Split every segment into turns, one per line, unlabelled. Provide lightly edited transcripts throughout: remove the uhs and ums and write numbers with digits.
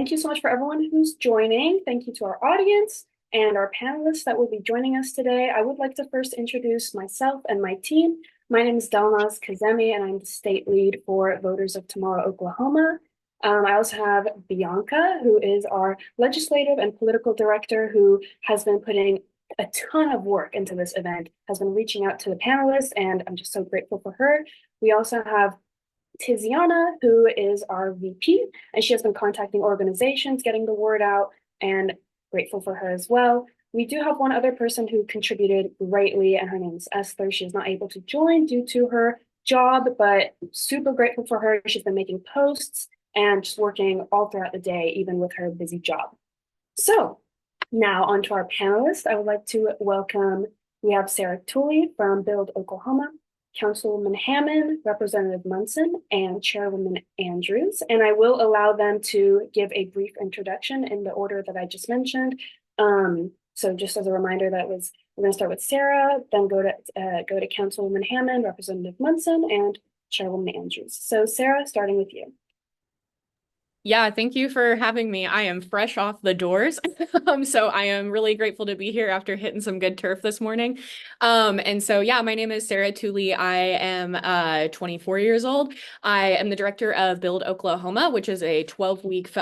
Thank you so much for everyone who's joining. Thank you to our audience and our panelists that will be joining us today. I would like to first introduce myself and my team. My name is Delnaz Kazemi, and I'm the state lead for Voters of Tomorrow, Oklahoma. I also have Bianca, who is our legislative and political director, who has been putting a ton of work into this event, has been reaching out to the panelists, and I'm just so grateful for her. We also have Tiziana, who is our VP, and she has been contacting organizations, getting the word out, and grateful for her as well. We do have one other person who contributed greatly, and her name is Esther. She is not able to join due to her job, but super grateful for her. She's been making posts and just working all throughout the day, even with her busy job. So now on to our panelists. I would like to welcome, we have Sarah Tooley from Build Oklahoma, Councilwoman Hamon, Representative Munson, and Chairwoman Andrews. And I will allow them to give a brief introduction in the order that I just mentioned. So just as a reminder, we're going to start with Sarah, then go to Councilwoman Hamon, Representative Munson, and Chairwoman Andrews. So Sarah, starting with you.
Yeah, thank you for having me. I am fresh off the doors. So I am really grateful to be here after hitting some good turf this morning. And so, yeah, my name is Sarah Tooley. I am 24 years old. I am the director of Build Oklahoma, which is a 12-week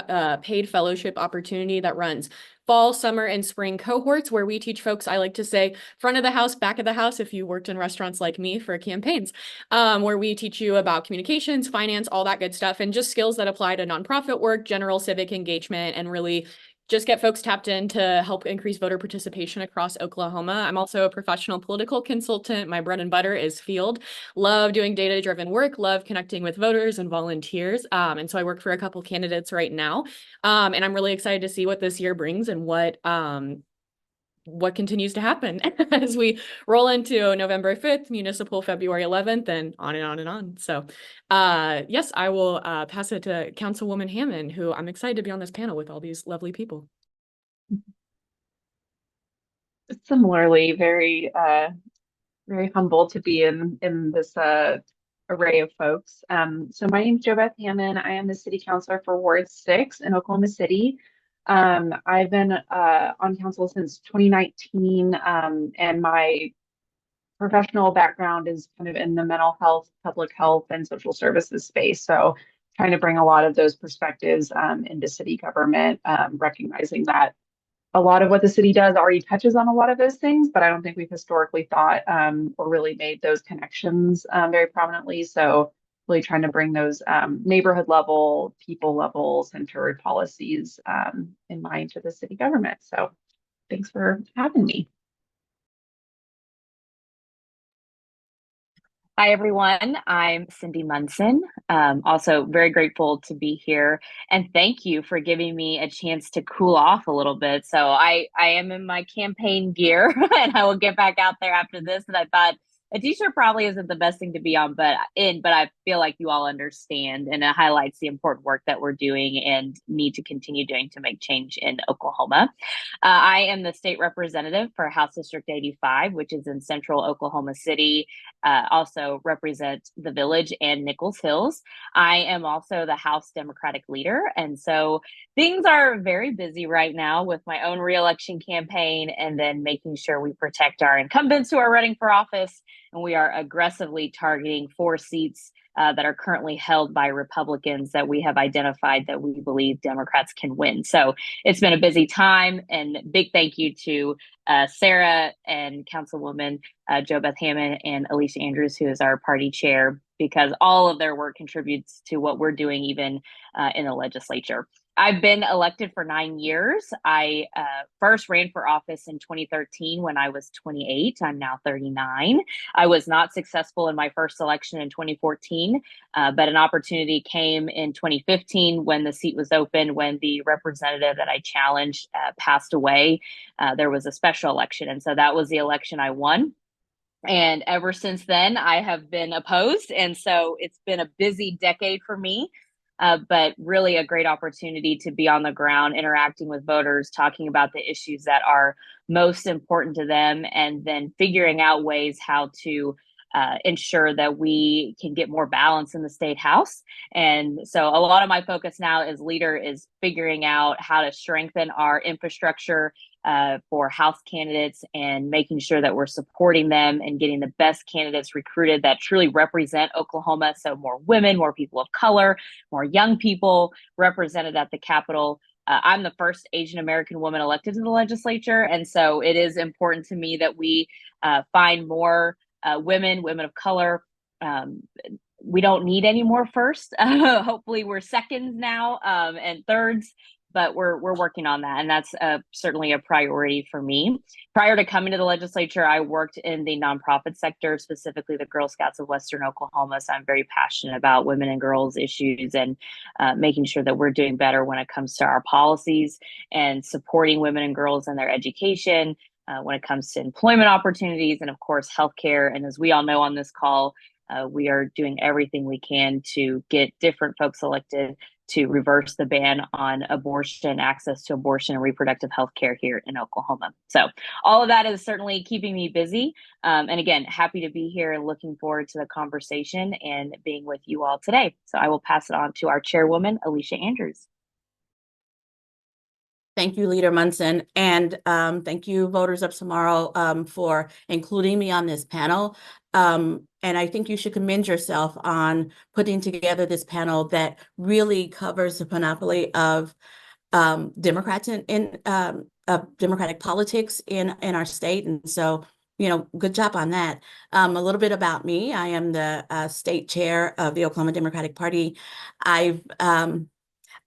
paid fellowship opportunity that runs fall, summer, and spring cohorts where we teach folks, I like to say, front of the house, back of the house, if you worked in restaurants like me for campaigns, where we teach you about communications, finance, all that good stuff, and just skills that apply to nonprofit work, general civic engagement, and really just get folks tapped in to help increase voter participation across Oklahoma. I'm also a professional political consultant. My bread and butter is field. Love doing data-driven work, love connecting with voters and volunteers. And so I work for a couple candidates right now. And I'm really excited to see what this year brings and what continues to happen as we roll into November 5th, municipal February 11th, and on and on and on. So yes, I will pass it to Councilwoman Hamon, who I'm excited to be on this panel with all these lovely people.
Similarly, very humble to be in this array of folks. So my name is JoBeth Hamon. I am the city councilor for Ward 6 in Oklahoma City. I've been on council since 2019, and my professional background is kind of in the mental health, public health, and social services space. So trying to bring a lot of those perspectives into city government, recognizing that a lot of what the city does already touches on a lot of those things, but I don't think we've historically thought or really made those connections very prominently. So really trying to bring those neighborhood level, people level centered policies in mind to the city government. So thanks for having me.
Hi, everyone. I'm Cyndi Munson. Also very grateful to be here. And thank you for giving me a chance to cool off a little bit. So I am in my campaign gear and I will get back out there after this. And I thought a t-shirt probably isn't the best thing to be on, but I feel like you all understand, and it highlights the important work that we're doing and need to continue doing to make change in Oklahoma. I am the state representative for House District 85, which is in central Oklahoma City. Also represent the Village and Nichols Hills. I am also the House Democratic leader. And so things are very busy right now with my own reelection campaign and then making sure we protect our incumbents who are running for office. And we are aggressively targeting 4 seats that are currently held by Republicans that we have identified that we believe Democrats can win. So it's been a busy time, and big thank you to Sarah and Councilwoman JoBeth Hamon and Alicia Andrews, who is our party chair, because all of their work contributes to what we're doing even in the legislature. I've been elected for 9 years. I first ran for office in 2013 when I was 28. I'm now 39. I was not successful in my first election in 2014, but an opportunity came in 2015 when the seat was open, when the representative that I challenged passed away. There was a special election, and so that was the election I won. And ever since then, I have been opposed. And so it's been a busy decade for me. But really a great opportunity to be on the ground, interacting with voters, talking about the issues that are most important to them, and then figuring out ways how to ensure that we can get more balance in the state house. And so a lot of my focus now as leader is figuring out how to strengthen our infrastructure for House candidates and making sure that we're supporting them and getting the best candidates recruited that truly represent Oklahoma. So more women, more people of color, more young people represented at the Capitol. I'm the first Asian American woman elected to the legislature. And so it is important to me that we find more women of color. We don't need any more first. Hopefully we're seconds now and thirds, but we're working on that. And that's certainly a priority for me. Prior to coming to the legislature, I worked in the nonprofit sector, specifically the Girl Scouts of Western Oklahoma. So I'm very passionate about women and girls issues and making sure that we're doing better when it comes to our policies and supporting women and girls in their education, when it comes to employment opportunities, and of course, healthcare. And as we all know on this call, we are doing everything we can to get different folks elected to reverse the ban on abortion, access to abortion and reproductive health care here in Oklahoma. So all of that is certainly keeping me busy. And again, happy to be here and looking forward to the conversation and being with you all today. So I will pass it on to our chairwoman, Alicia Andrews.
Thank you, Leader Munson, and thank you, Voters of Tomorrow, for including me on this panel. And I think you should commend yourself on putting together this panel that really covers the panoply of Democrats in Democratic politics in our state. And so, you know, good job on that. A little bit about me. I am the state chair of the Oklahoma Democratic Party. I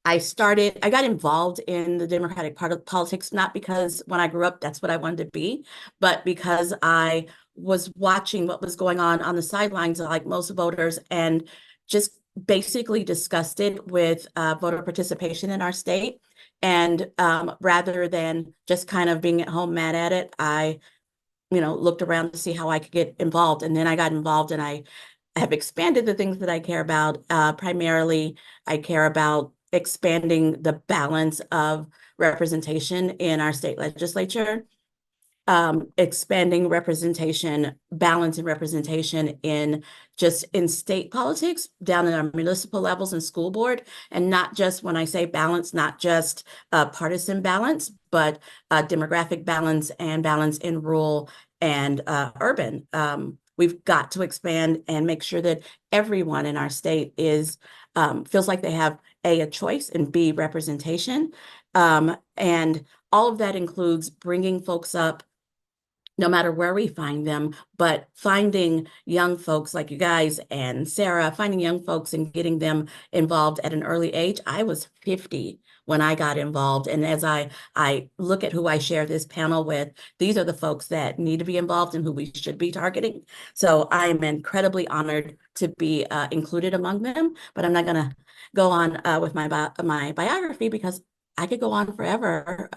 got involved in the Democratic politics, not because when I grew up, that's what I wanted to be, but because I was watching what was going on the sidelines, like most voters, and just basically disgusted with voter participation in our state. And rather than just kind of being at home mad at it, I, looked around to see how I could get involved. And then I got involved and I have expanded the things that I care about. Primarily, I care about expanding the balance of representation in our state legislature, expanding balance and representation in state politics, down in our municipal levels and school board, and not just, when I say balance, not just partisan balance, but demographic balance and balance in rural and urban. We've got to expand and make sure that everyone in our state feels like they have a choice and B, representation. And all of that includes bringing folks up no matter where we find them, but finding young folks like you guys and Sarah, finding young folks and getting them involved at an early age. I was 50 when I got involved. And as I look at who I share this panel with, these are the folks that need to be involved and who we should be targeting. So I am incredibly honored to be included among them, but I'm not gonna go on with my biography because I could go on forever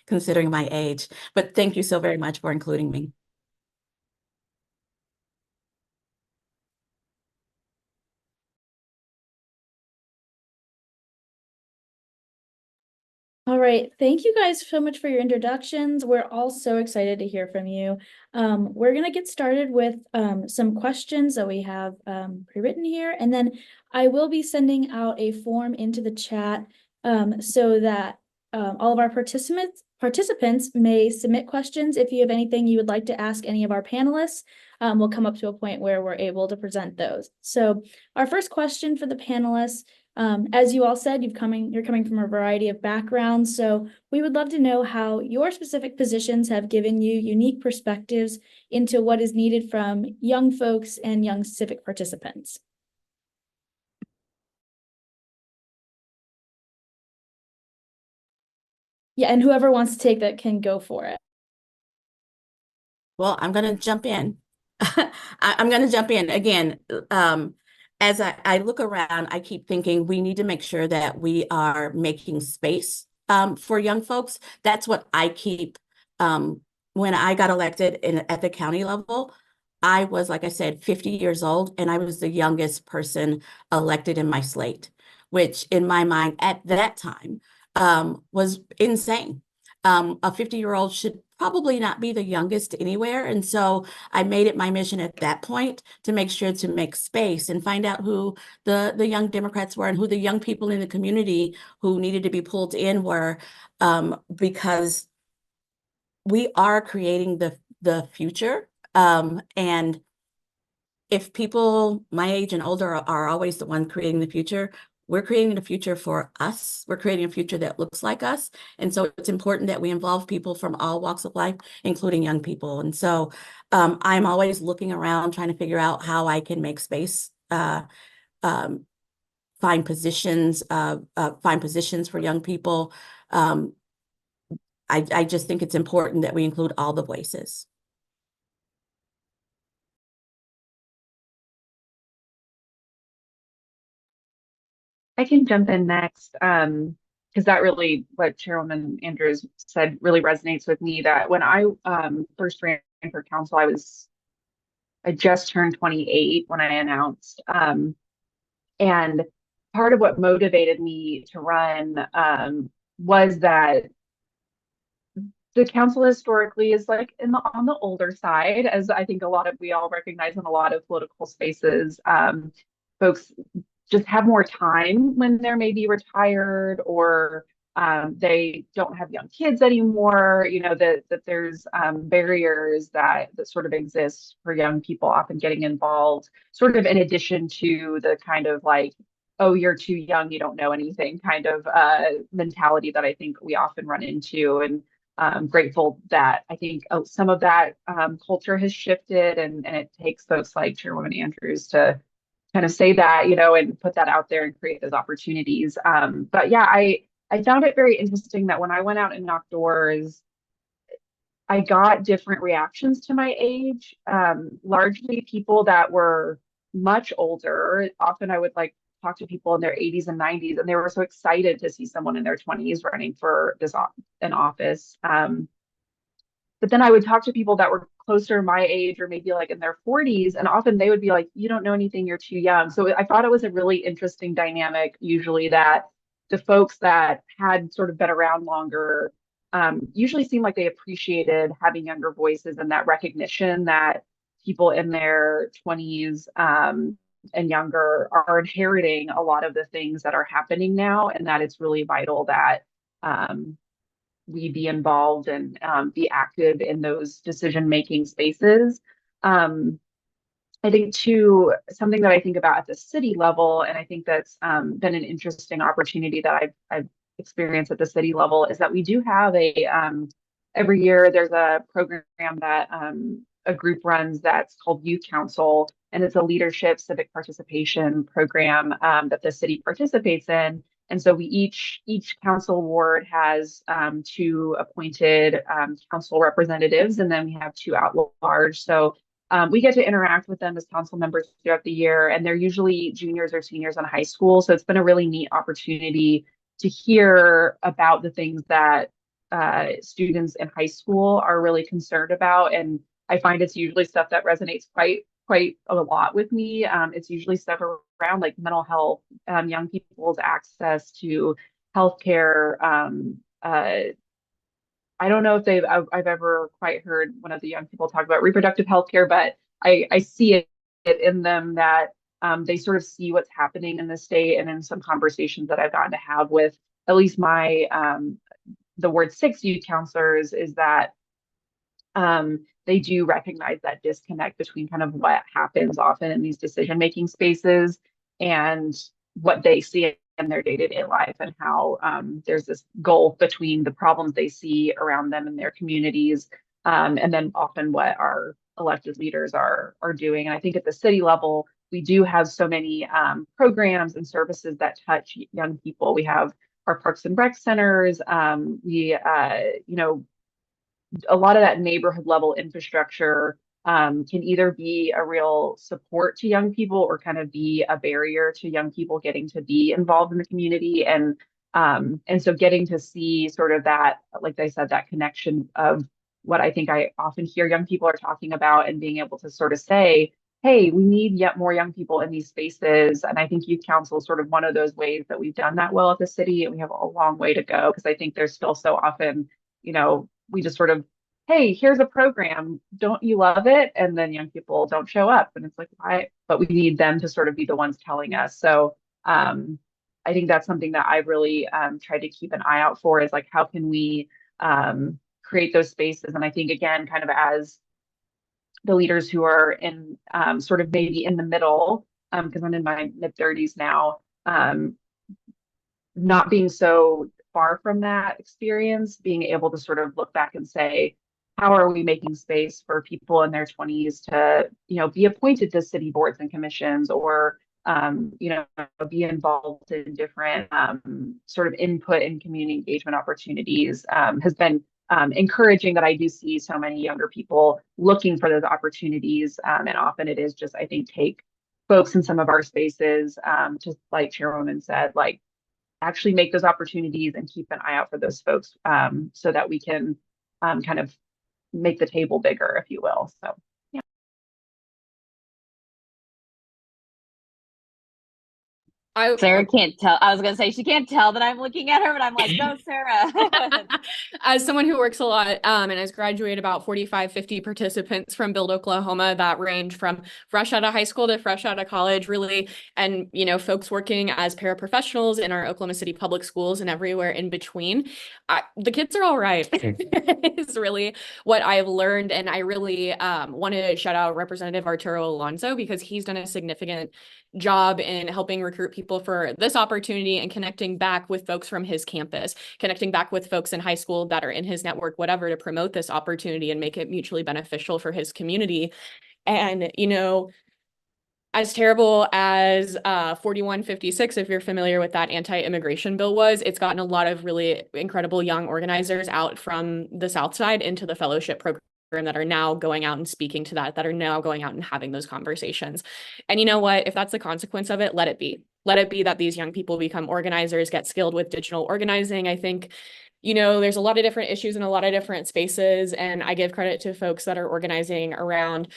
considering my age. But thank you so very much for including me.
All right, thank you guys so much for your introductions. We're all so excited to hear from you. We're gonna get started with some questions that we have pre-written here, and then I will be sending out a form into the chat so that all of our participants may submit questions. If you have anything you would like to ask any of our panelists, we'll come up to a point where we're able to present those. So our first question for the panelists, as you all said, you're coming from a variety of backgrounds, so we would love to know how your specific positions have given you unique perspectives into what is needed from young folks and young civic participants. Yeah, and whoever wants to take that can go for it.
Well, I'm going to jump in. I'm going to jump in again. As I look around, I keep thinking we need to make sure that we are making space for young folks. That's what I keep. When I got elected at the county level, I was, like I said, 50 years old, and I was the youngest person elected in my slate, which in my mind at that time was insane. A 50-year-old should probably not be the youngest anywhere. And so I made it my mission at that point to make sure to make space and find out who the young Democrats were and who the young people in the community who needed to be pulled in were, because we are creating the future. And if people my age and older are always the one creating the future, we're creating the future for us. We're creating a future that looks like us. And so it's important that we involve people from all walks of life, including young people. And so I'm always looking around, trying to figure out how I can make space, find positions for young people. I just think it's important that we include all the voices.
I can jump in next, because that really, what Chairwoman Andrews said really resonates with me, that when I first ran for council, I just turned 28 when I announced. And part of what motivated me to run was that the council historically is like on the older side, as I think we all recognize in a lot of political spaces. Folks just have more time when they're maybe retired, or they don't have young kids anymore. That there's barriers that sort of exist for young people often getting involved, sort of in addition to the kind of like, oh, you're too young, you don't know anything kind of mentality that I think we often run into. And grateful that I think some of that culture has shifted, and it takes folks like Chairwoman Andrews to kind of say that, and put that out there and create those opportunities. But yeah, I found it very interesting that when I went out and knocked doors, I got different reactions to my age, largely people that were much older. Often I would talk to people in their 80s and 90s, and they were so excited to see someone in their 20s running for an office. But then I would talk to people that were closer to my age, or maybe like in their 40s, and often they would be like, you don't know anything, you're too young. So I thought it was a really interesting dynamic, usually, that the folks that had sort of been around longer usually seemed like they appreciated having younger voices, and that recognition that people in their 20s and younger are inheriting a lot of the things that are happening now, and that it's really vital that we be involved and be active in those decision-making spaces. I think too, something that I think about at the city level, and I think that's been an interesting opportunity that I've experienced at the city level, is that we do have every year there's a program that a group runs that's called Youth Council, and it's a leadership civic participation program that the city participates in. And so each council ward has 2 appointed council representatives, and then we have 2 at large. So we get to interact with them as council members throughout the year, and they're usually juniors or seniors in high school. So it's been a really neat opportunity to hear about the things that students in high school are really concerned about. And I find it's usually stuff that resonates quite a lot with me. It's usually stuff around like mental health, young people's access to healthcare. I don't know if I've ever quite heard one of the young people talk about reproductive healthcare, but I see it in them that they sort of see what's happening in the state. And in some conversations that I've gotten to have with at least my the Ward 6 youth counselors, is that they do recognize that disconnect between kind of what happens often in these decision-making spaces and what they see in their day-to-day life, and how there's this gulf between the problems they see around them in their communities, and then often what our elected leaders are doing. And I think at the city level, we do have so many programs and services that touch young people. We have our Parks and Rec centers. A lot of that neighborhood level infrastructure can either be a real support to young people or kind of be a barrier to young people getting to be involved in the community. And so getting to see sort of that, like I said, that connection of what I think I often hear young people are talking about, and being able to sort of say, hey, we need yet more young people in these spaces. And I think youth council is sort of one of those ways that we've done that well at the city, and we have a long way to go, because I think there's still so often, we just sort of, hey, here's a program. Don't you love it? And then young people don't show up. And it's like, why? But we need them to sort of be the ones telling us. So I think that's something that I've really tried to keep an eye out for is like, how can we create those spaces? And I think, again, kind of as the leaders who are in sort of maybe in the middle, because I'm in my mid-30s now, not being so far from that experience, being able to sort of look back and say, how are we making space for people in their 20s to, be appointed to city boards and commissions or, be involved in different sort of input and community engagement opportunities has been encouraging that I do see so many younger people looking for those opportunities. And often it is just, I think, take folks in some of our spaces, just like Chairwoman said, like actually make those opportunities and keep an eye out for those folks so that we can kind of make the table bigger, if you will. So, yeah.
Sarah can't tell. I was going to say she can't tell that I'm looking at her, but I'm like, go, Sarah.
As someone who works a lot and has graduated about 45, 50 participants from Build Oklahoma that range from fresh out of high school to fresh out of college, really. And, folks working as paraprofessionals in our Oklahoma City public schools and everywhere in between. The kids are all right. Is really what I've learned. And I really want to shout out Representative Arturo Alonso because he's done a significant job in helping recruit people for this opportunity and connecting back with folks from his campus, connecting back with folks in high school that are in his network, whatever, to promote this opportunity and make it mutually beneficial for his community. And, as terrible as 4156, if you're familiar with that anti-immigration bill was, it's gotten a lot of really incredible young organizers out from the South Side into the fellowship program that are now going out and speaking to that are now going out and having those conversations. And you know what? If that's the consequence of it, let it be. Let it be that these young people become organizers, get skilled with digital organizing. I think, there's a lot of different issues in a lot of different spaces, and I give credit to folks that are organizing around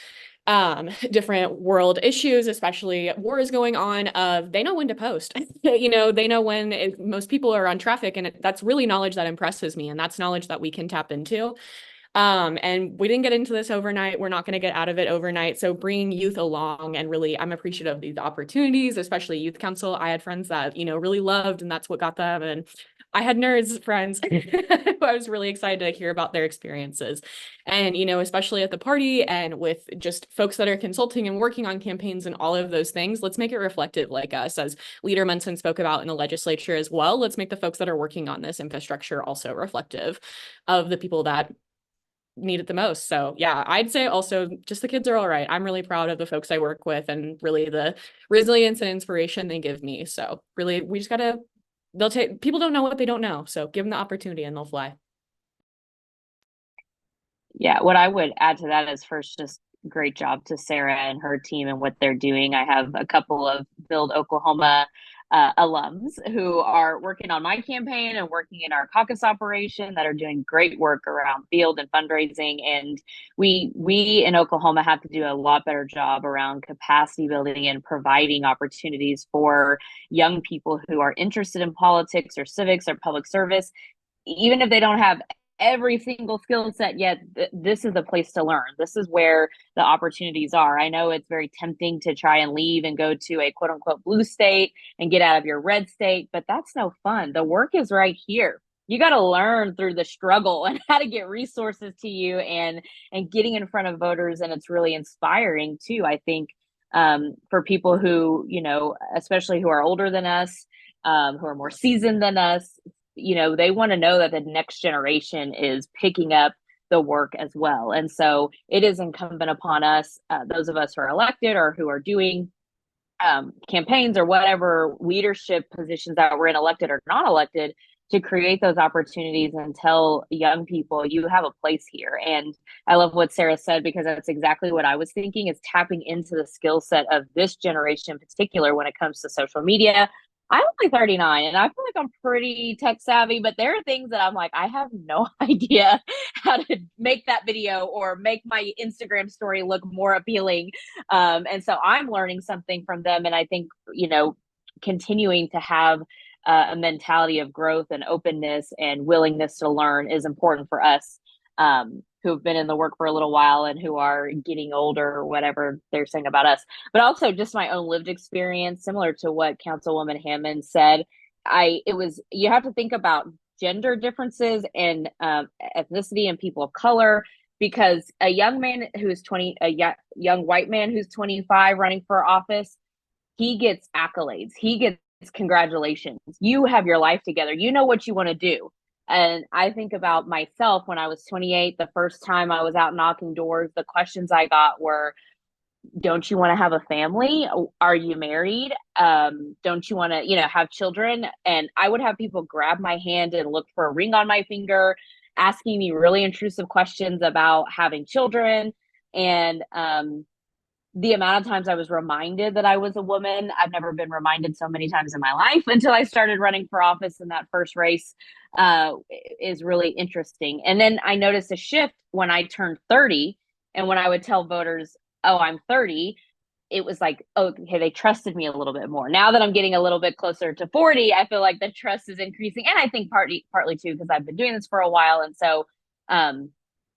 different world issues, especially wars going on, they know when to post. They know when most people are on traffic, and that's really knowledge that impresses me, and that's knowledge that we can tap into. And we didn't get into this overnight. We're not going to get out of it overnight. So bringing youth along, and really, I'm appreciative of these opportunities, especially youth council. I had friends that, really loved, and that's what got them. And I had nerds friends who I was really excited to hear about their experiences. And, especially at the party and with just folks that are consulting and working on campaigns and all of those things, let's make it reflective like us, as Leader Munson spoke about in the legislature as well. Let's make the folks that are working on this infrastructure also reflective of the people that need it the most. So yeah, I'd say also just the kids are all right. I'm really proud of the folks I work with and really the resilience and inspiration they give me. So really, we just gotta, people don't know what they don't know. So give them the opportunity and they'll fly.
Yeah, what I would add to that is first, just great job to Sarah and her team and what they're doing. I have a couple of Build Oklahoma alums who are working on my campaign and working in our caucus operation that are doing great work around field and fundraising. And we in Oklahoma have to do a lot better job around capacity building and providing opportunities for young people who are interested in politics or civics or public service, even if they don't have every single skill set yet. This is the place to learn. This is where the opportunities are. I know it's very tempting to try and leave and go to a quote unquote blue state and get out of your red state, but that's no fun. The work is right here. You got to learn through the struggle and how to get resources to you and getting in front of voters. And it's really inspiring too, I think, for people who, especially who are older than us, who are more seasoned than us, they want to know that the next generation is picking up the work as well. And so it is incumbent upon us, those of us who are elected or who are doing campaigns or whatever leadership positions that we're in, elected or not elected, to create those opportunities and tell young people you have a place here. And I love what Sarah said, because that's exactly what I was thinking, is tapping into the skill set of this generation in particular when it comes to social media. I'm only 39 and I feel like I'm pretty tech savvy, but there are things that I'm like, I have no idea how to make that video or make my Instagram story look more appealing. And so I'm learning something from them. And I think, continuing to have a mentality of growth and openness and willingness to learn is important for us who have been in the work for a little while and who are getting older or whatever they're saying about us, but also just my own lived experience, similar to what Councilwoman Hamon said. You have to think about gender differences and ethnicity and people of color, because a young man who's 20, young white man who's 25 running for office, he gets accolades. He gets congratulations. You have your life together. You know what you want to do. And I think about myself when I was 28, the first time I was out knocking doors, the questions I got were, don't you want to have a family? Are you married? Don't you want to, have children? And I would have people grab my hand and look for a ring on my finger, asking me really intrusive questions about having children. And the amount of times I was reminded that I was a woman, I've never been reminded so many times in my life until I started running for office in that first race, is really interesting. And then I noticed a shift when I turned 30, and when I would tell voters, oh, I'm 30, it was like, oh, okay, they trusted me a little bit more. Now that I'm getting a little bit closer to 40, I feel like the trust is increasing. And I think partly too, because I've been doing this for a while. And so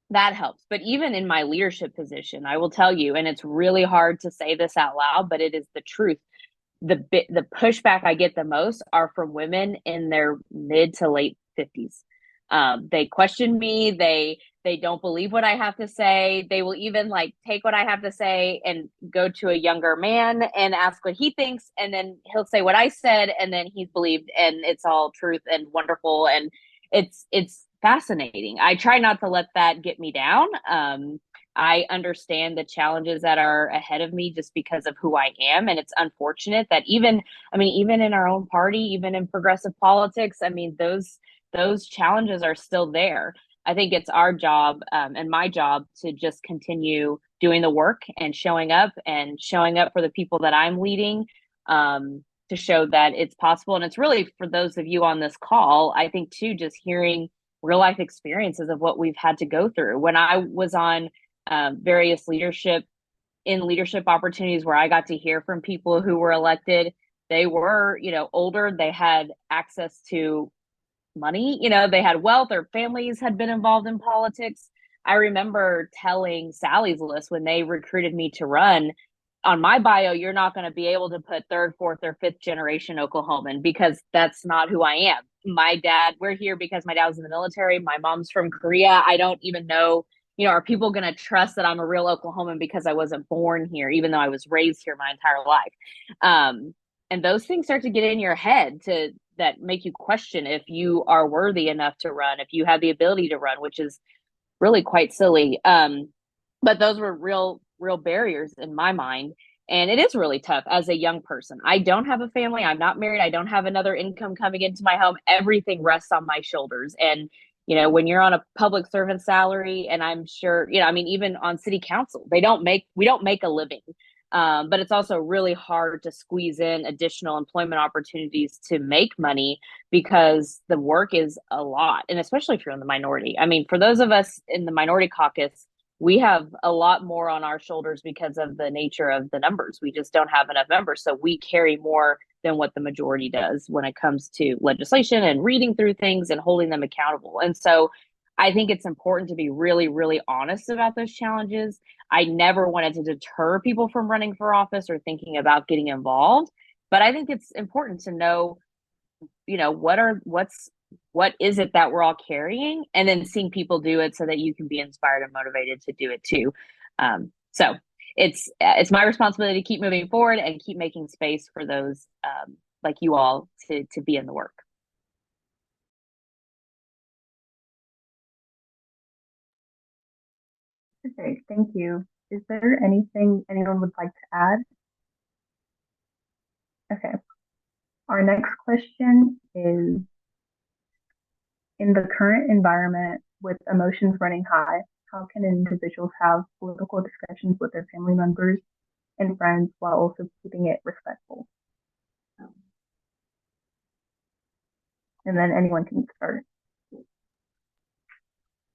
that helps. But even in my leadership position, I will tell you, and it's really hard to say this out loud, but it is the truth. The pushback I get the most are from women in their mid to late 50s. They question me. They don't believe what I have to say. They will even take what I have to say and go to a younger man and ask what he thinks. And then he'll say what I said, and then he's believed, and it's all truth and wonderful. And it's fascinating. I try not to let that get me down. I understand the challenges that are ahead of me just because of who I am. And it's unfortunate that even in our own party, even in progressive politics, those challenges are still there. I think it's our job, and my job, to just continue doing the work and showing up for the people that I'm leading, to show that it's possible. And it's really for those of you on this call, I think too, just hearing real life experiences of what we've had to go through. When I was on various leadership opportunities where I got to hear from people who were elected, they were, older, they had access to money, they had wealth, their families had been involved in politics. I remember telling Sally's List when they recruited me to run, on my bio, you're not going to be able to put third, fourth, or fifth generation Oklahoman, because that's not who I am. We're here because my dad was in the military. My mom's from Korea. I don't even know, are people going to trust that I'm a real Oklahoman because I wasn't born here, even though I was raised here my entire life? And those things start to get in your head that make you question if you are worthy enough to run, if you have the ability to run, which is really quite silly. But those were real barriers in my mind. And it is really tough as a young person. I don't have a family. I'm not married. I don't have another income coming into my home. Everything rests on my shoulders. And, when you're on a public servant salary, and I'm sure, even on city council, we don't make a living. But it's also really hard to squeeze in additional employment opportunities to make money, because the work is a lot. And especially if you're in the minority. For those of us in the minority caucus, we have a lot more on our shoulders because of the nature of the numbers. We just don't have enough members. So we carry more than what the majority does when it comes to legislation and reading through things and holding them accountable. And so I think it's important to be really, really honest about those challenges. I never wanted to deter people from running for office or thinking about getting involved, but I think it's important to know, what is it that we're all carrying, and then seeing people do it so that you can be inspired and motivated to do it too. So it's my responsibility to keep moving forward and keep making space for those like you all to be in the work.
Okay, thank you. Is there anything anyone would like to add? Okay. Our next question is, in the current environment with emotions running high, how can individuals have political discussions with their family members and friends while also keeping it respectful? And then anyone can start.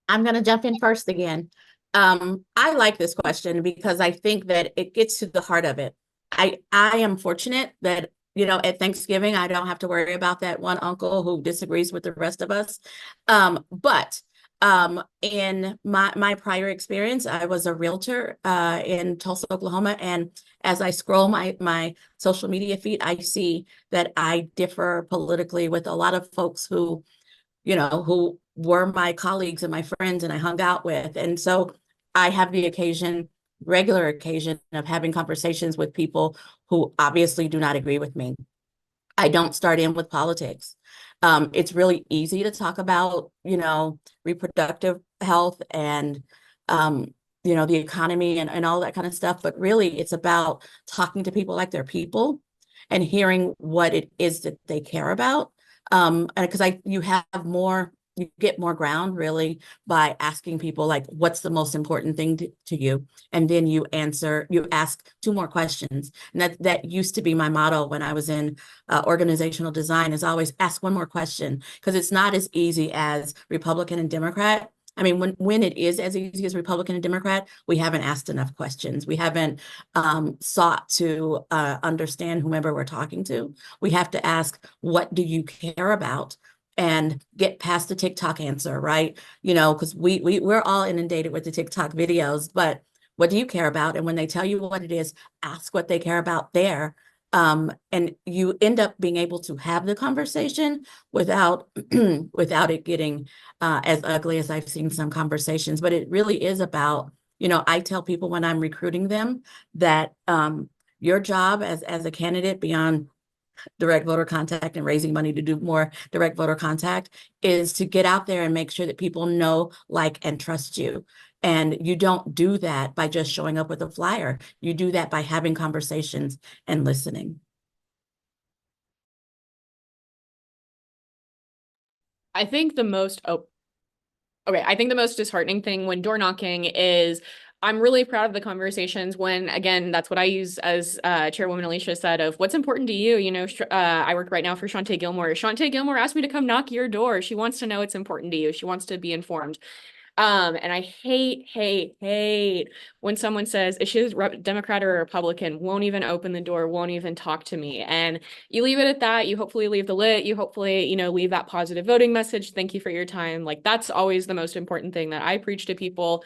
I'm going to jump in first again. I like this question because I think that it gets to the heart of it. I am fortunate that, at Thanksgiving, I don't have to worry about that one uncle who disagrees with the rest of us. But In my prior experience, I was a realtor in Tulsa, Oklahoma, and as I scroll my social media feed, I see that I differ politically with a lot of folks who, who were my colleagues and my friends and I hung out with. And so I have the regular occasion of having conversations with people who obviously do not agree with me. I don't start in with politics. It's really easy to talk about, reproductive health and, the economy and all that kind of stuff. But really, it's about talking to people like they're people and hearing what it is that they care about. And because you get more ground really by asking people like, what's the most important thing to you? And then you ask two more questions. And that used to be my motto when I was in organizational design, is always ask one more question, because it's not as easy as Republican and Democrat. I mean, when it is as easy as Republican and Democrat, we haven't asked enough questions. We haven't sought to understand whomever we're talking to. We have to ask, what do you care about? And get past the TikTok answer, right? Because we're all inundated with the TikTok videos, but what do you care about? And when they tell you what it is, ask what they care about there. And you end up being able to have the conversation without without it getting as ugly as I've seen some conversations. But it really is about, I tell people when I'm recruiting them that your job as a candidate, beyond direct voter contact and raising money to do more direct voter contact, is to get out there and make sure that people know, like, and trust you. And you don't do that by just showing up with a flyer. You do that by having conversations and listening.
I think the most disheartening thing when door knocking is I'm really proud of the conversations when, again, that's what I use as Chairwoman Alicia said, of what's important to you. I work right now for Shantae Gilmore. Shantae Gilmore asked me to come knock your door. She wants to know it's important to you. She wants to be informed. And I hate when someone says, is she a Democrat or a Republican, won't even open the door, won't even talk to me. And you leave it at that. You hopefully leave the lit. You hopefully, leave that positive voting message. Thank you for your time. Like, that's always the most important thing that I preach to people.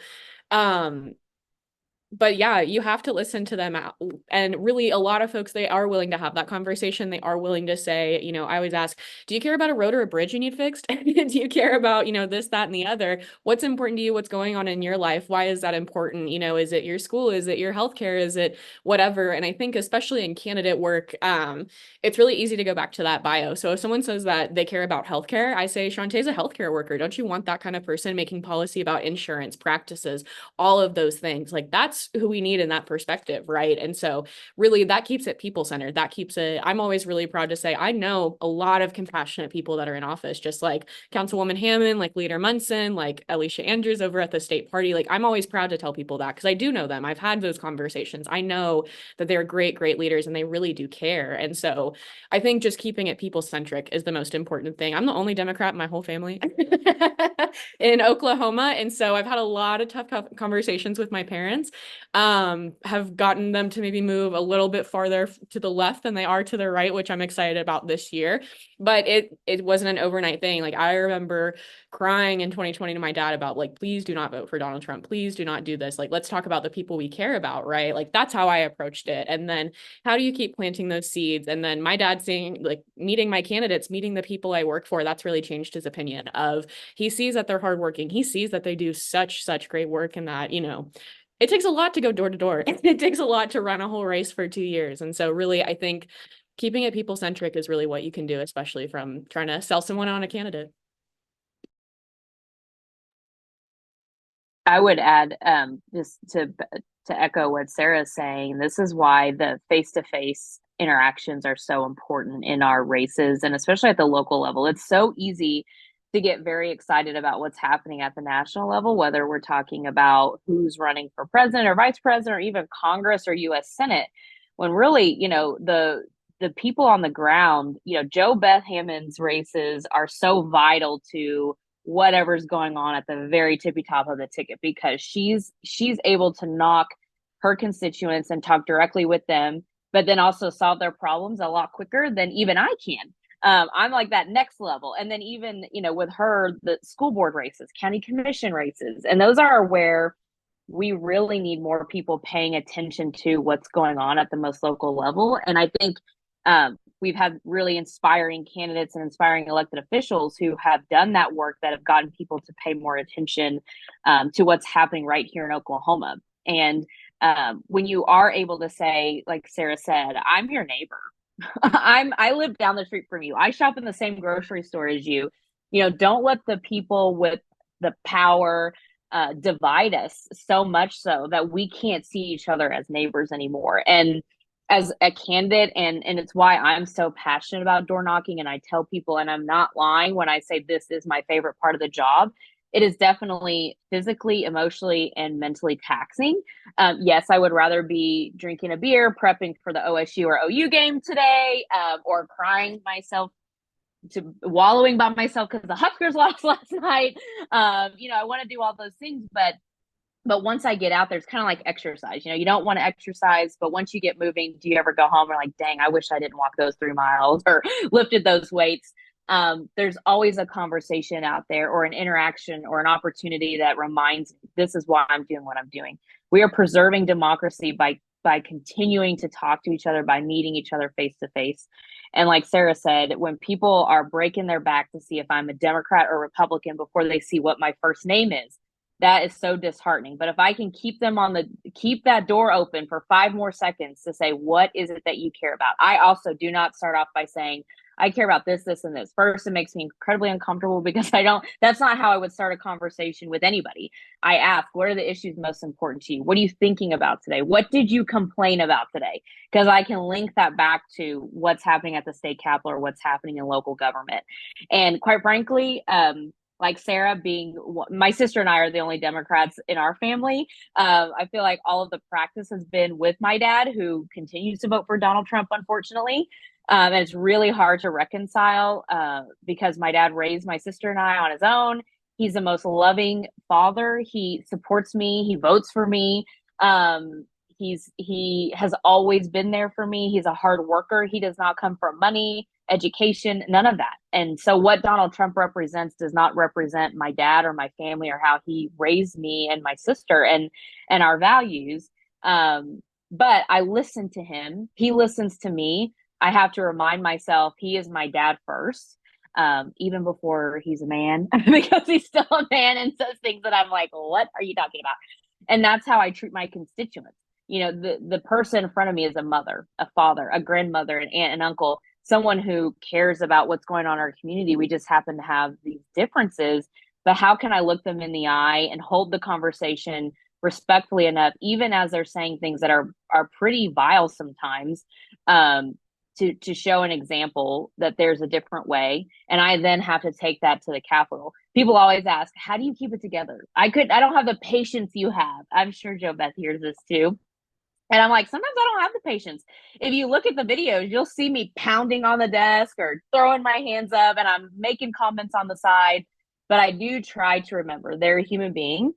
But yeah, you have to listen to them out. And really, a lot of folks, they are willing to have that conversation. They are willing to say, I always ask, do you care about a road or a bridge you need fixed? Do you care about, this, that, and the other? What's important to you? What's going on in your life? Why is that important? Is it your school? Is it your healthcare? Is it whatever? And I think especially in candidate work, it's really easy to go back to that bio. So if someone says that they care about healthcare, I say, Shantae's a healthcare worker. Don't you want that kind of person making policy about insurance practices, all of those things? Like, that's who we need in that perspective, right? And so really that keeps it people-centered. That keeps it, I'm always really proud to say, I know a lot of compassionate people that are in office, just like Councilwoman Hamon, like Leader Munson, like Alicia Andrews over at the state party. Like, I'm always proud to tell people that because I do know them. I've had those conversations. I know that they're great leaders and they really do care. And so I think just keeping it people-centric is the most important thing. I'm the only Democrat in my whole family in Oklahoma. And so I've had a lot of tough conversations with my parents. Have gotten them to maybe move a little bit farther to the left than they are to the right, which I'm excited about this year. But it wasn't an overnight thing. Like, I remember crying in 2020 to my dad about, like, please do not vote for Donald Trump. Please do not do this. Like, let's talk about the people we care about, right? Like, that's how I approached it. And then how do you keep planting those seeds? And then my dad saying, like, meeting my candidates, meeting the people I work for, that's really changed his opinion of, he sees that they're hardworking. He sees that they do such great work, and that, it takes a lot to go door to door. It takes a lot to run a whole race for 2 years. And so really, I think keeping it people-centric is really what you can do, especially from trying to sell someone on a candidate.
I would add, just to echo what Sarah's saying, this is why the face-to-face interactions are so important in our races, and especially at the local level. It's so easy to get very excited about what's happening at the national level, whether we're talking about who's running for president or vice president or even Congress or US Senate, when really, the people on the ground, JoBeth Hamon's races are so vital to whatever's going on at the very tippy top of the ticket, because she's able to knock her constituents and talk directly with them, but then also solve their problems a lot quicker than even I can. I'm like that next level. And then even, with her, the school board races, county commission races, and those are where we really need more people paying attention to what's going on at the most local level. And I think we've had really inspiring candidates and inspiring elected officials who have done that work, that have gotten people to pay more attention to what's happening right here in Oklahoma. And when you are able to say, like Sarah said, I'm your neighbor. I live down the street from you. I shop in the same grocery store as you. Don't let the people with the power divide us so much so that we can't see each other as neighbors anymore. And as a candidate, and it's why I'm so passionate about door knocking, and I tell people, and I'm not lying when I say this is my favorite part of the job. It is definitely physically, emotionally, and mentally taxing. Yes, I would rather be drinking a beer, prepping for the OSU or OU game today, or crying myself to wallowing by myself because the Huskers lost last night. I want to do all those things, but once I get out there, it's kind of like exercise. You don't want to exercise, but once you get moving, do you ever go home and like, dang, I wish I didn't walk those 3 miles or lifted those weights? There's always a conversation out there, or an interaction, or an opportunity that reminds me, this is why I'm doing what I'm doing. We are preserving democracy by continuing to talk to each other, by meeting each other face to face. And like Sarah said, when people are breaking their back to see if I'm a Democrat or Republican before they see what my first name is, that is so disheartening. But if I can keep that door open for 5 more seconds to say, what is it that you care about? I also do not start off by saying, I care about this, this, and this. First, it makes me incredibly uncomfortable because that's not how I would start a conversation with anybody. I ask, what are the issues most important to you? What are you thinking about today? What did you complain about today? Because I can link that back to what's happening at the state capitol or what's happening in local government. And quite frankly, like Sarah, my sister and I are the only Democrats in our family. I feel like all of the practice has been with my dad, who continues to vote for Donald Trump, unfortunately. And it's really hard to reconcile because my dad raised my sister and I on his own. He's the most loving father. He supports me. He votes for me. He has always been there for me. He's a hard worker. He does not come from money, education, none of that. And so what Donald Trump represents does not represent my dad or my family or how he raised me and my sister and our values. But I listen to him. He listens to me. I have to remind myself he is my dad first, even before he's a man, because he's still a man and says things that I'm like, what are you talking about? And that's how I treat my constituents. The person in front of me is a mother, a father, a grandmother, an aunt, an uncle, someone who cares about what's going on in our community. We just happen to have these differences, but how can I look them in the eye and hold the conversation respectfully enough, even as they're saying things that are pretty vile sometimes, to show an example that there's a different way. And I then have to take that to the Capitol. People always ask, how do you keep it together? I don't have the patience you have. I'm sure JoBeth hears this too. And I'm like, sometimes I don't have the patience. If you look at the videos, you'll see me pounding on the desk or throwing my hands up, and I'm making comments on the side. But I do try to remember they're a human being.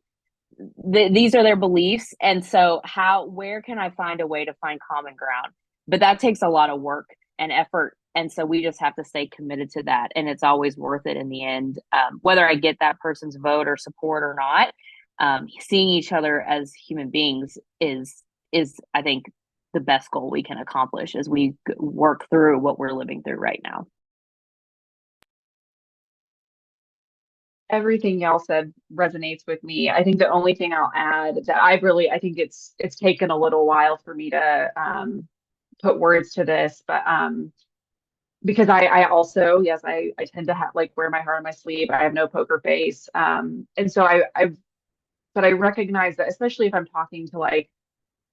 These are their beliefs. And so where can I find a way to find common ground? But that takes a lot of work and effort. And so we just have to stay committed to that. And it's always worth it in the end, whether I get that person's vote or support or not. Seeing each other as human beings is I think the best goal we can accomplish as we work through what we're living through right now.
Everything y'all said resonates with me. I think the only thing I'll add that I think it's taken a little while for me to put words to this, but because I also, yes, I tend to have wear my heart on my sleeve. I have no poker face. And so but I recognize that, especially if I'm talking to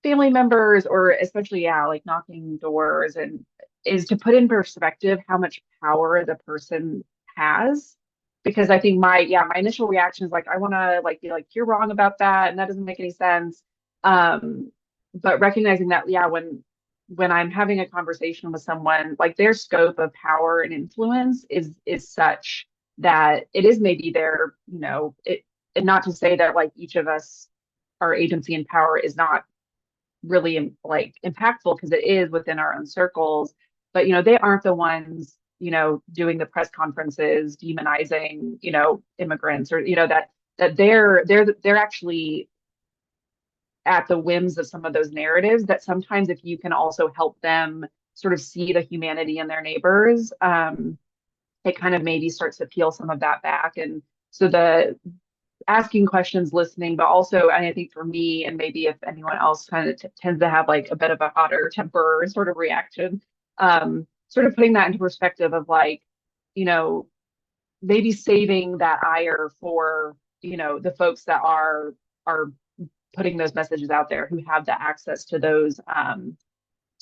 family members, or especially, knocking doors, and is to put in perspective how much power the person has. Because I think my initial reaction is I want to be you're wrong about that, and that doesn't make any sense. But recognizing that, when I'm having a conversation with someone, their scope of power and influence is such that it is maybe their, and not to say that each of us, our agency and power is not really impactful, because it is within our own circles, but they aren't the ones doing the press conferences, demonizing, immigrants, or, that they're actually at the whims of some of those narratives, that sometimes if you can also help them sort of see the humanity in their neighbors, it kind of maybe starts to peel some of that back. And so the asking questions, listening, but also, and I think for me, and maybe if anyone else kind of tends to have like a bit of a hotter temper sort of reaction, sort of putting that into perspective of like, maybe saving that ire for, the folks that are putting those messages out there, who have the access to those,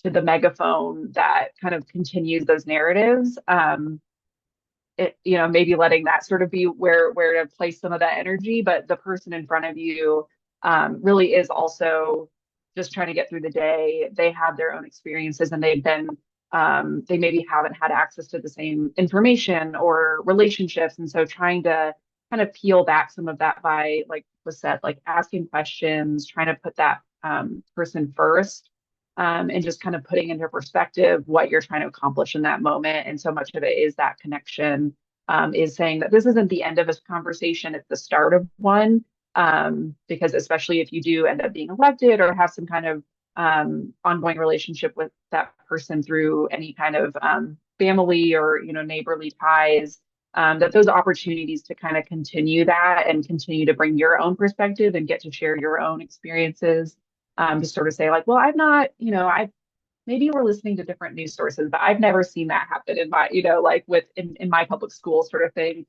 to the megaphone that kind of continues those narratives. Maybe letting that sort of be where to place some of that energy, but the person in front of you really is also just trying to get through the day. They have their own experiences, and they maybe haven't had access to the same information or relationships. And so trying to kind of peel back some of that by, like was said, like asking questions, trying to put that person first, and just kind of putting into perspective what you're trying to accomplish in that moment. And so much of it is that connection, is saying that this isn't the end of a conversation, it's the start of one. Because especially if you do end up being elected or have some kind of ongoing relationship with that person through any kind of family or neighborly ties, that those opportunities to kind of continue that and continue to bring your own perspective and get to share your own experiences, to sort of say like, well, I've not, maybe we're listening to different news sources, but I've never seen that happen in my, like in my public school sort of thing.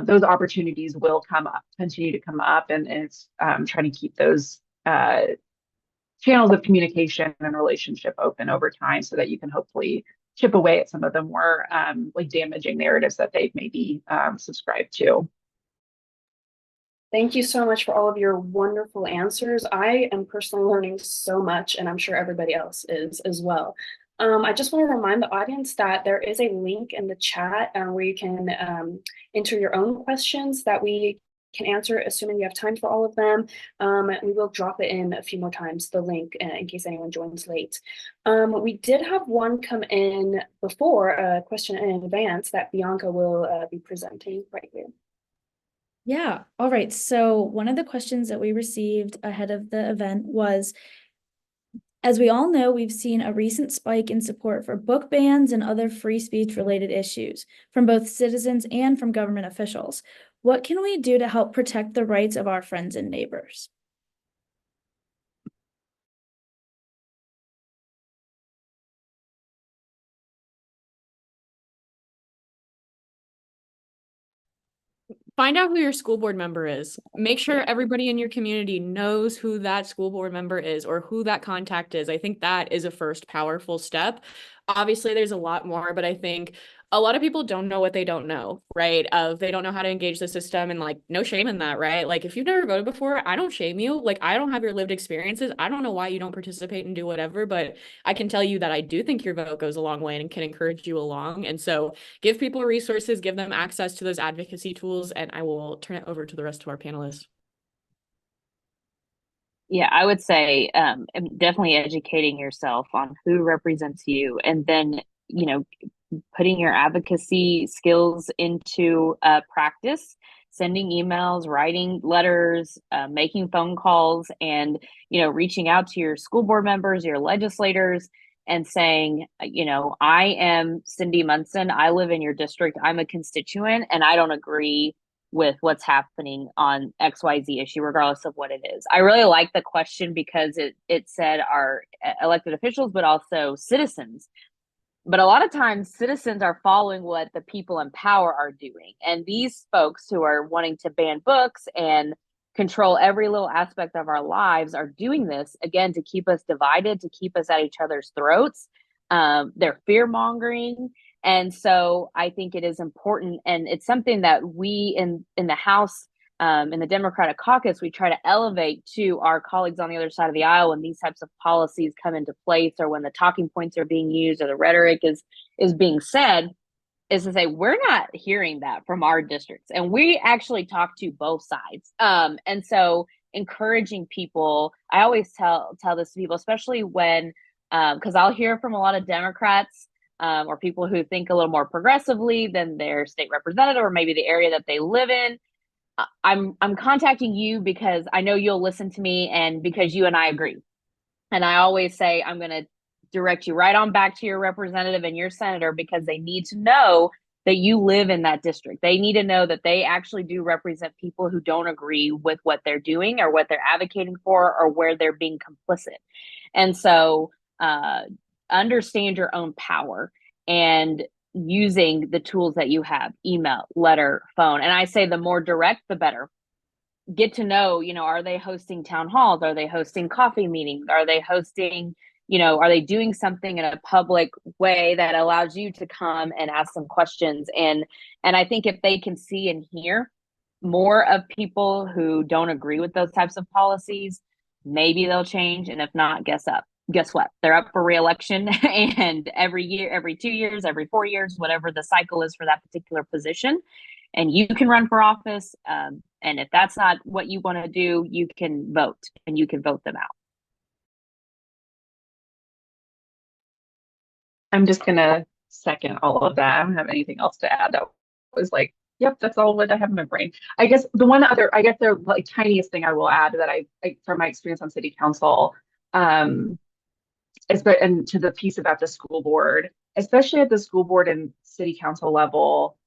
Those opportunities will continue to come up, and it's trying to keep those channels of communication and relationship open over time, so that you can hopefully chip away at some of the more like damaging narratives that they've maybe subscribed to.
Thank you so much for all of your wonderful answers. I am personally learning so much, and I'm sure everybody else is as well. I just want to remind the audience that there is a link in the chat where you can enter your own questions that we can answer, assuming we have time for all of them. We will drop it in a few more times, the link, in case anyone joins late. We did have one come in before, a question in advance that Bianca will be presenting right here.
Yeah, all right. So one of the questions that we received ahead of the event was, as we all know, we've seen a recent spike in support for book bans and other free speech related issues from both citizens and from government officials. What can we do to help protect the rights of our friends and neighbors?
Find out who your school board member is. Make sure everybody in your community knows who that school board member is or who that contact is. I think that is a first powerful step. Obviously, there's a lot more, but I think a lot of people don't know what they don't know, right? They don't know how to engage the system, and like, no shame in that, right? Like, if you've never voted before, I don't shame you. Like, I don't have your lived experiences. I don't know why you don't participate and do whatever, but I can tell you that I do think your vote goes a long way and can encourage you along. And so give people resources, give them access to those advocacy tools, and I will turn it over to the rest of our panelists.
Yeah, I would say definitely educating yourself on who represents you, and then, putting your advocacy skills into practice, sending emails, writing letters, making phone calls, and, reaching out to your school board members, your legislators, and saying, I am Cyndi Munson. I live in your district. I'm a constituent, and I don't agree with what's happening on XYZ issue, regardless of what it is. I really like the question because it said our elected officials, but also citizens. But a lot of times citizens are following what the people in power are doing. And these folks who are wanting to ban books and control every little aspect of our lives are doing this, again, to keep us divided, to keep us at each other's throats. They're fear mongering. And so I think it is important, and it's something that we in the House, in the Democratic caucus, we try to elevate to our colleagues on the other side of the aisle when these types of policies come into place, or when the talking points are being used, or the rhetoric is being said, is to say, we're not hearing that from our districts. And we actually talk to both sides. And so encouraging people, I always tell this to people, especially when, because I'll hear from a lot of Democrats or people who think a little more progressively than their state representative or maybe the area that they live in, I'm contacting you because I know you'll listen to me and because you and I agree. And I always say I'm going to direct you right on back to your representative and your senator because they need to know that you live in that district. They need to know that they actually do represent people who don't agree with what they're doing or what they're advocating for or where they're being complicit. And so understand your own power and using the tools that you have, email, letter, phone. And I say the more direct, the better. Get to know, are they hosting town halls? Are they hosting coffee meetings? Are they hosting, are they doing something in a public way that allows you to come and ask some questions? And I think if they can see and hear more of people who don't agree with those types of policies, maybe they'll change. And if not, guess what? They're up for re-election and every year, every 2 years, every 4 years, whatever the cycle is for that particular position. And you can run for office. And if that's not what you want to do, you can vote and you can vote them out.
I'm just going to second all of that. I don't have anything else to add. That was like, yep, that's all what I have in my brain. I guess the like tiniest thing I will add that I from my experience on city council, and to the piece about the school board, especially at the school board and city council level,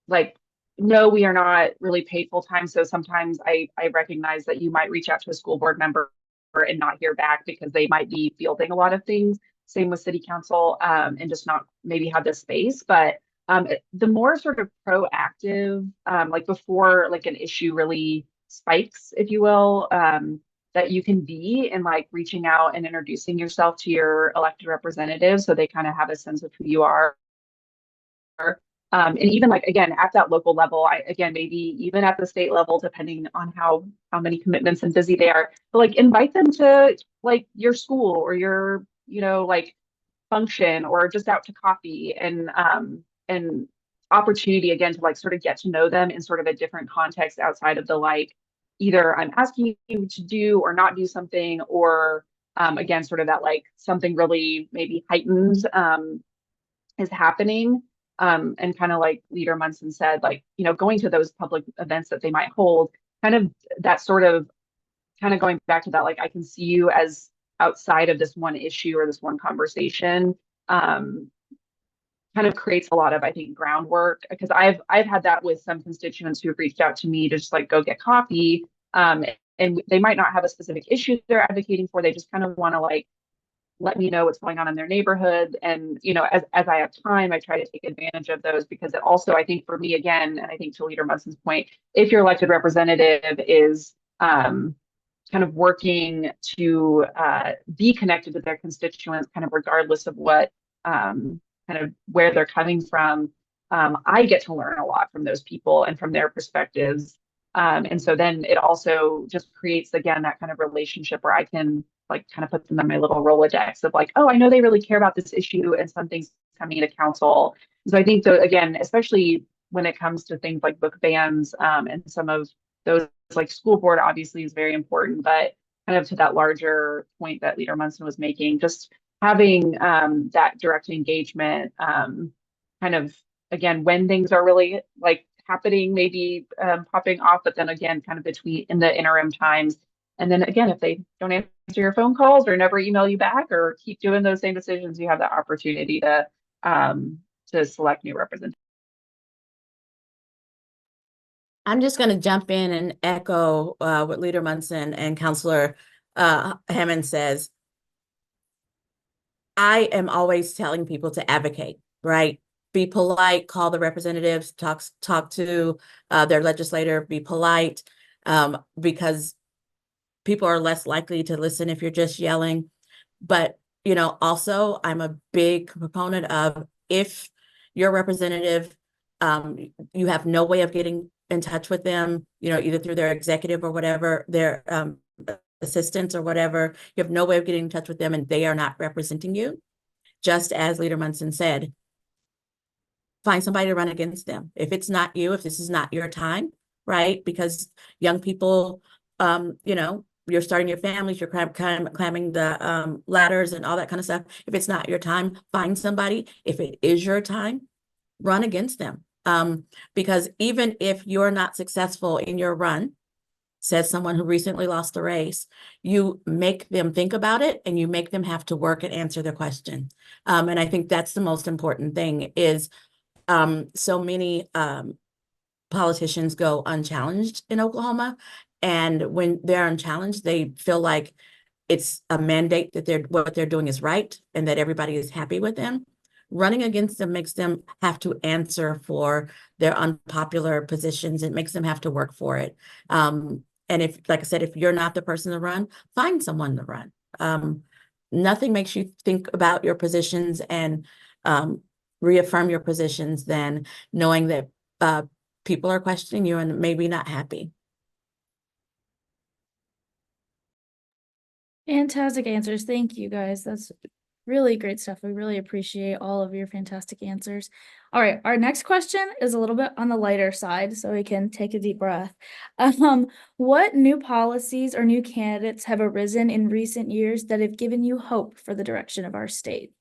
like, no, we are not really paid full time. So sometimes I recognize that you might reach out to a school board member and not hear back because they might be fielding a lot of things. Same with city council, and just not maybe have the space. But the more sort of proactive, like before like an issue really spikes, if you will, that you can be in like reaching out and introducing yourself to your elected representatives so they kind of have a sense of who you are. And even like, again, at that local level, maybe even at the state level, depending on how many commitments and busy they are, but like invite them to like your school or your, like function or just out to coffee and opportunity again to like sort of get to know them in sort of a different context outside of the like, either I'm asking you to do or not do something, or again, sort of that like something really maybe heightened is happening. And kind of like Leader Munson said, like, going to those public events that they might hold, kind of that sort of kind of going back to that, like, I can see you as outside of this one issue or this one conversation, kind of creates a lot of, I think, groundwork, because I've had that with some constituents who have reached out to me to just like go get coffee. And they might not have a specific issue they're advocating for. They just kind of want to like let me know what's going on in their neighborhood. And, as I have time, I try to take advantage of those, because it also, I think for me, again, and I think to Leader Munson's point, if your elected representative is kind of working to be connected to their constituents, kind of regardless of what kind of where they're coming from, I get to learn a lot from those people and from their perspectives. And so then it also just creates, again, that kind of relationship where I can like kind of put them in my little Rolodex of like, oh, I know they really care about this issue and something's coming to council. So I think, again, especially when it comes to things like book bans and some of those, like school board obviously is very important, but kind of to that larger point that Leader Munson was making, just having that direct engagement, kind of, again, when things are really like happening, maybe popping off, but then again, kind of between in the interim times. And then again, if they don't answer your phone calls or never email you back or keep doing those same decisions, you have the opportunity to select new representatives.
I'm just going to jump in and echo what Leader Munson and Councilor Hamon says. I am always telling people to advocate, right? Be polite, call the representatives, talk to their legislator, be polite, because people are less likely to listen if you're just yelling. But, also I'm a big proponent of, if your representative, you have no way of getting in touch with them, either through their executive or whatever, their assistants or whatever, you have no way of getting in touch with them and they are not representing you, just as Leader Munson said, find somebody to run against them. If it's not you, if this is not your time, right? Because young people, you're starting your families, you're climbing the ladders and all that kind of stuff. If it's not your time, find somebody. If it is your time, run against them. Because even if you're not successful in your run, says someone who recently lost the race, you make them think about it and you make them have to work and answer the question. And I think that's the most important thing is so many politicians go unchallenged in Oklahoma. And when they're unchallenged, they feel like it's a mandate that what they're doing is right and that everybody is happy with them. Running against them makes them have to answer for their unpopular positions. It makes them have to work for it. And if, like I said, if you're not the person to run, find someone to run. Nothing makes you think about your positions and reaffirm your positions than knowing that people are questioning you and maybe not happy.
Fantastic answers. Thank you, guys. That's really great stuff. We really appreciate all of your fantastic answers. All right, our next question is a little bit on the lighter side, so we can take a deep breath. What new policies or new candidates have arisen in recent years that have given you hope for the direction of our state?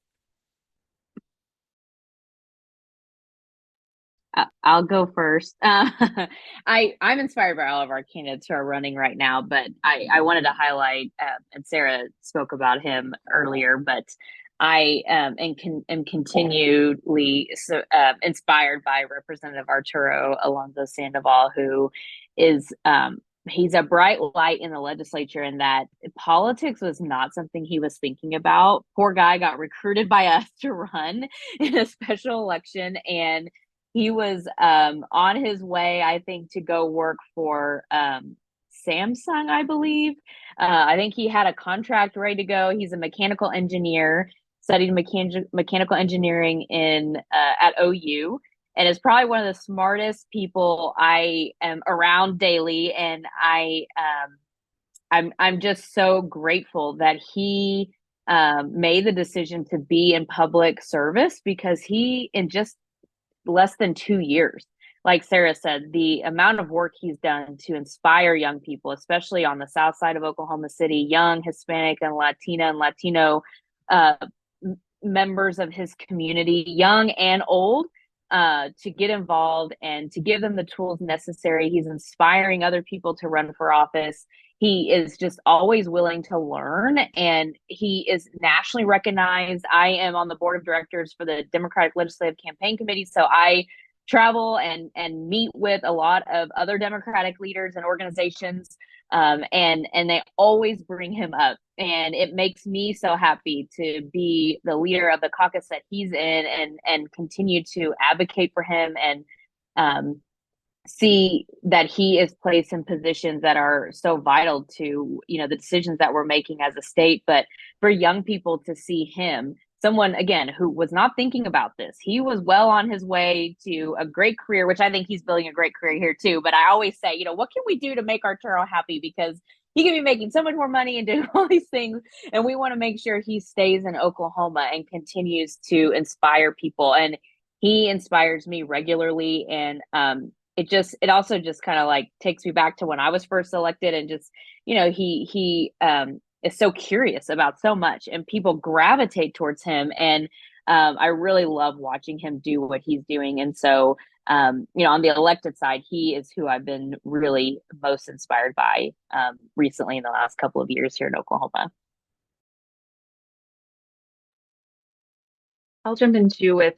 I'll go first. I'm inspired by all of our candidates who are running right now, but I wanted to highlight, and Sarah spoke about him earlier, but I am continually inspired by Representative Arturo Alonso Sandoval, who is he's a bright light in the legislature in that politics was not something he was thinking about. Poor guy got recruited by us to run in a special election, and he was on his way, I think, to go work for Samsung, I believe. I think he had a contract ready to go. He's a mechanical engineer, studied mechanical engineering in at OU, and is probably one of the smartest people I am around daily. And I'm just so grateful that he made the decision to be in public service, because he, in just less than 2 years, like Sarah said, the amount of work he's done to inspire young people, especially on the south side of Oklahoma City, young Hispanic and Latina and Latino members of his community, young and old, to get involved and to give them the tools necessary. He's inspiring other people to run for office. He is just always willing to learn, and he is nationally recognized. I am on the board of directors for the Democratic Legislative Campaign Committee, so I travel and meet with a lot of other Democratic leaders and organizations, and they always bring him up, and it makes me so happy to be the leader of the caucus that he's in, and continue to advocate for him, and see that he is placed in positions that are so vital to, the decisions that we're making as a state. But for young people to see him, someone, again, who was not thinking about this, he was well on his way to a great career, which I think he's building a great career here too. But I always say, what can we do to make Arturo happy? Because he could be making so much more money and doing all these things, and we want to make sure he stays in Oklahoma and continues to inspire people. And he inspires me regularly, and it also just kind of like takes me back to when I was first elected, and just, he is so curious about so much, and people gravitate towards him. And I really love watching him do what he's doing. And so, on the elected side, he is who I've been really most inspired by recently in the last couple of years here in Oklahoma.
I'll jump in too with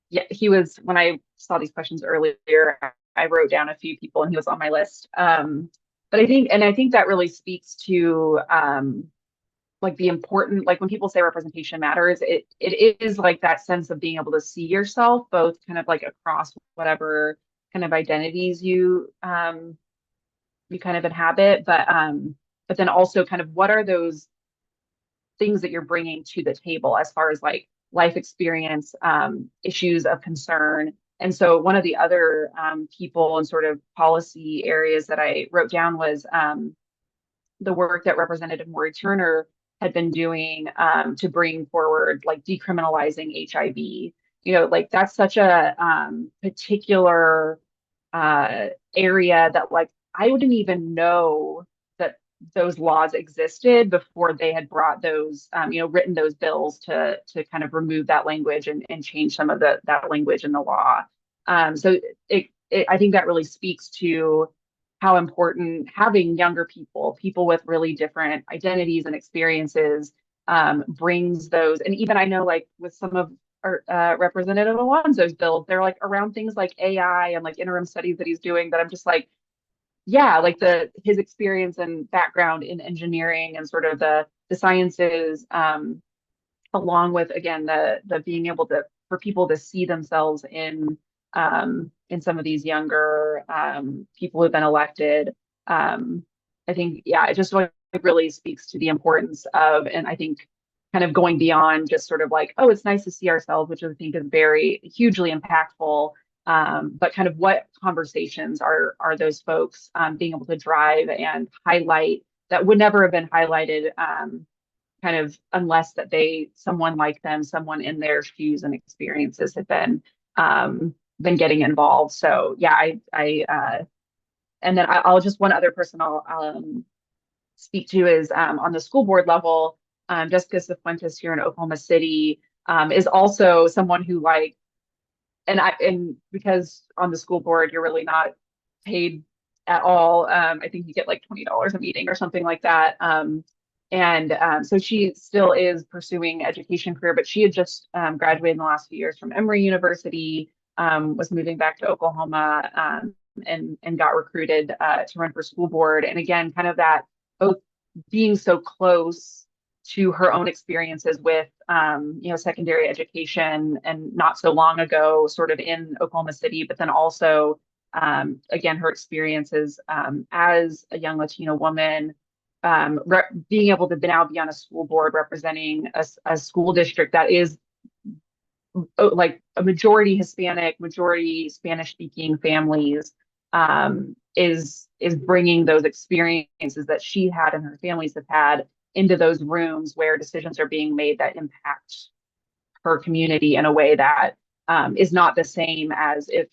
yeah, he was, when I saw these questions earlier, I wrote down a few people and he was on my list. But I think that really speaks to like the important, like when people say representation matters, it is like that sense of being able to see yourself both kind of like across whatever kind of identities you kind of inhabit, but then also kind of what are those things that you're bringing to the table as far as like life experience, issues of concern. And so one of the other people and sort of policy areas that I wrote down was the work that Representative Maury Turner had been doing to bring forward like decriminalizing HIV. Like that's such a particular area that like I wouldn't even know that those laws existed before they had brought those, written those bills to kind of remove that language and change some of that language in the law. So I think that really speaks to how important having younger people with really different identities and experiences, brings those. And even I know, like with some of our Representative Alonzo's bills, they're like around things like AI and like interim studies that he's doing, that I'm just like, yeah, like his experience and background in engineering and sort of the sciences, along with, again, the being able to, for people to see themselves in some of these younger people who've been elected. I think, yeah, it just like really speaks to the importance of, and I think kind of going beyond just sort of like, oh, it's nice to see ourselves, which I think is very hugely impactful. But kind of what conversations are those folks being able to drive and highlight that would never have been highlighted, kind of unless that someone like them, someone in their shoes and experiences had been getting involved. So yeah, and then I'll just, one other person I'll speak to is on the school board level, Jessica Cifuentes here in Oklahoma City is also someone who like, and because on the school board, you're really not paid at all. I think you get like $20 a meeting or something like that. So she still is pursuing education career, but she had just graduated in the last few years from Emory University, was moving back to Oklahoma, and got recruited to run for school board. And again, kind of that both being so close to her own experiences with, secondary education, and not so long ago, sort of in Oklahoma City, but then also, again, her experiences as a young Latino woman, being able to now be on a school board representing a school district that is like a majority Hispanic, majority Spanish speaking families, is bringing those experiences that she had and her families have had into those rooms where decisions are being made that impact her community in a way that is not the same as if,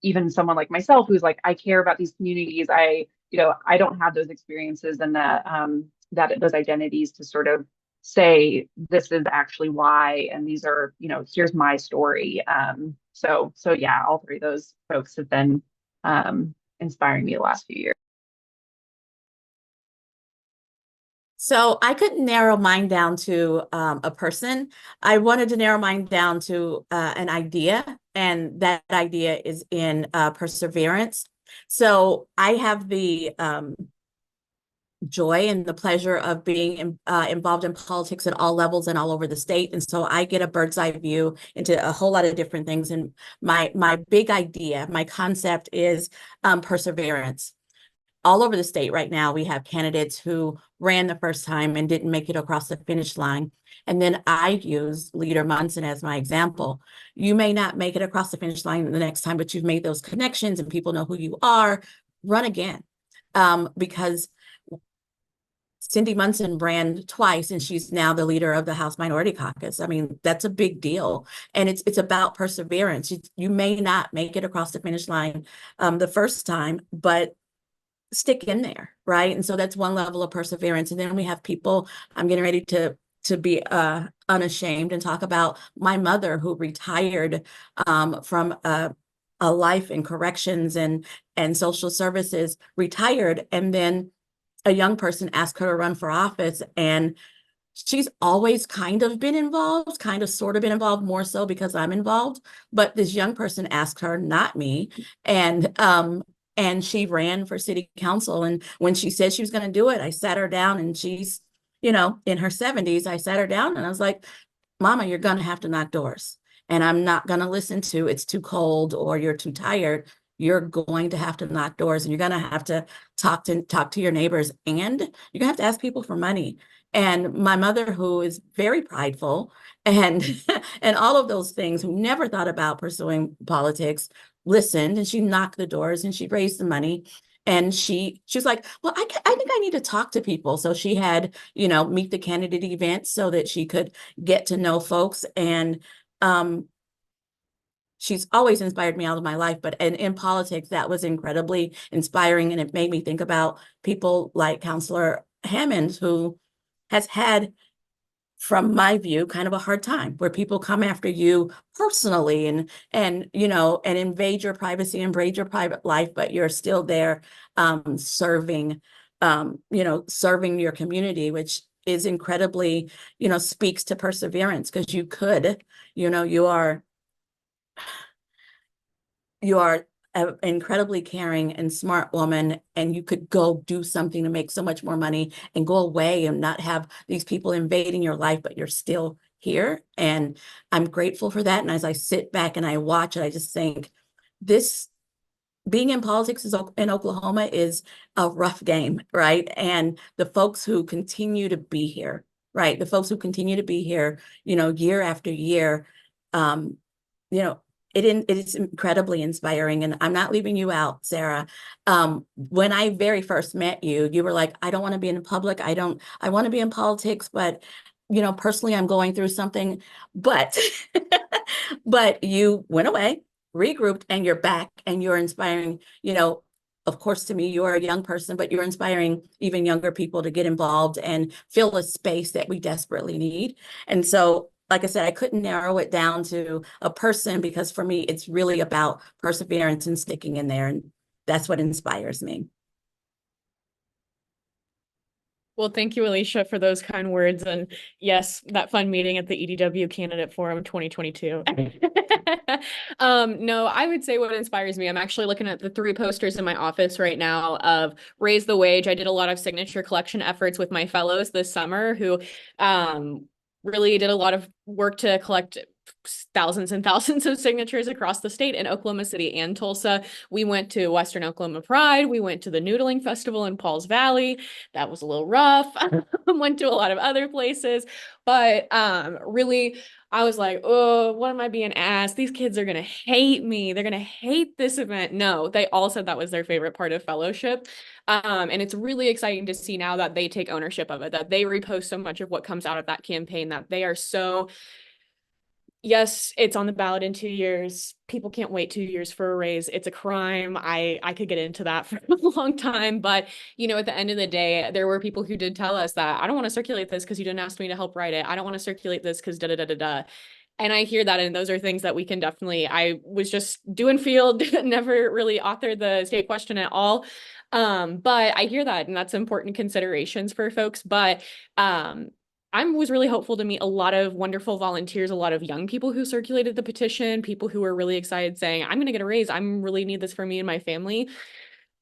even someone like myself who's like, I care about these communities. I don't have those experiences and those identities to sort of say, this is actually why, and these are, here's my story. So yeah, all three of those folks have been inspiring me the last few years.
So I couldn't narrow mine down to a person. I wanted to narrow mine down to an idea, and that idea is in perseverance. So I have the joy and the pleasure of being involved in politics at all levels and all over the state. And so I get a bird's eye view into a whole lot of different things. And my big idea, my concept is perseverance. All over the state right now, we have candidates who ran the first time and didn't make it across the finish line. And then I use Leader Munson as my example. You may not make it across the finish line the next time, but you've made those connections and people know who you are. Run again. Because Cyndi Munson ran twice, and she's now the leader of the House Minority Caucus. I mean, that's a big deal. And it's about perseverance. You may not make it across the finish line the first time, but stick in there, right? And so that's one level of perseverance. And then we have people, I'm getting ready to be unashamed and talk about my mother, who retired from a life in corrections and social services, retired, and then a young person asked her to run for office, and she's always kind of been involved, kind of sort of been involved, more so because I'm involved. But this young person asked her, not me, and she ran for city council. And when she said she was going to do it, I sat her down, and she's, in her 70s. I sat her down and I was like, Mama, you're going to have to knock doors. And I'm not going to listen to it's too cold or you're too tired. You're going to have to knock doors, and you're going to have to talk to your neighbors, and you're going to have to ask people for money. And my mother, who is very prideful and and all of those things, who never thought about pursuing politics, listened, and she knocked the doors and she raised the money. And she was like, well, I think I need to talk to people. So she had, meet the candidate events so that she could get to know folks. And she's always inspired me all of my life, but in politics, that was incredibly inspiring. And it made me think about people like Councilor Hamon, who has had, from my view, kind of a hard time, where people come after you personally and invade your privacy, invade your private life, but you're still there serving serving your community, which is incredibly, speaks to perseverance, because you are an incredibly caring and smart woman, and you could go do something to make so much more money and go away and not have these people invading your life, but you're still here. And I'm grateful for that. And as I sit back and I watch it, I just think this being in politics in Oklahoma is a rough game, right? And the folks who continue to be here, right? The folks who continue to be here, year after year, you know, it is incredibly inspiring. And I'm not leaving you out, Sarah. When I very first met you, you were like, I don't want to be in public. I want to be in politics, but personally, I'm going through something. But but you went away, regrouped, and you're back, and you're inspiring, of course, to me, you're a young person, but you're inspiring even younger people to get involved and fill a space that we desperately need. And so, like I said, I couldn't narrow it down to a person, because for me, it's really about perseverance and sticking in there. And that's what inspires me.
Well, thank you, Alicia, for those kind words. And yes, that fun meeting at the EDW Candidate Forum 2022. No, I would say what inspires me, I'm actually looking at the 3 posters in my office right now of Raise the Wage. I did a lot of signature collection efforts with my fellows this summer who really did a lot of work to collect thousands and thousands of signatures across the state in Oklahoma City and Tulsa. We went to Western Oklahoma Pride. We went to the Noodling Festival in Pauls Valley. That was a little rough. Went to a lot of other places, but really, I was like, oh, what am I being asked? These kids are going to hate me. They're going to hate this event. No, they all said that was their favorite part of fellowship. And it's really exciting to see now that they take ownership of it, that they repost so much of what comes out of that campaign, that they are so, yes, it's on the ballot in 2 years. People can't wait 2 years for a raise. It's a crime. I could get into that for a long time. But, at the end of the day, there were people who did tell us that I don't want to circulate this because you didn't ask me to help write it. I don't want to circulate this because da-da-da-da-da. And I hear that, and those are things that we can definitely, I was just doing field, never really authored the state question at all. But I hear that, and that's important considerations for folks. But I was really hopeful to meet a lot of wonderful volunteers, a lot of young people who circulated the petition, people who were really excited saying, I'm going to get a raise. I really need this for me and my family.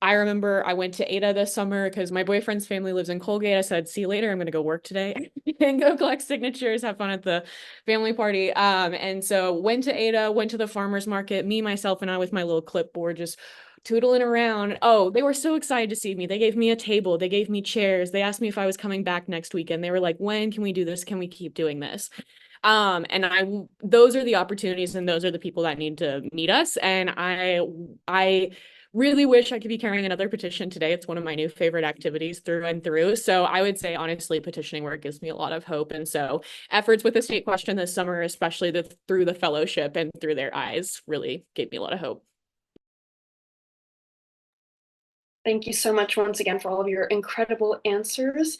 I remember I went to Ada this summer because my boyfriend's family lives in Colgate. I said, see you later. I'm going to go work today and go collect signatures, have fun at the family party. And so went to Ada, went to the farmer's market, me, myself, and I with my little clipboard, just tootling around. Oh, they were so excited to see me. They gave me a table. They gave me chairs. They asked me if I was coming back next weekend. They were like, when can we do this? Can we keep doing this? And those are the opportunities, and those are the people that need to meet us. And I really wish I could be carrying another petition today. It's one of my new favorite activities through and through. So I would say, honestly, petitioning work gives me a lot of hope. And so efforts with the state question this summer, especially through the fellowship and through their eyes, really gave me a lot of hope.
Thank you so much once again for all of your incredible answers.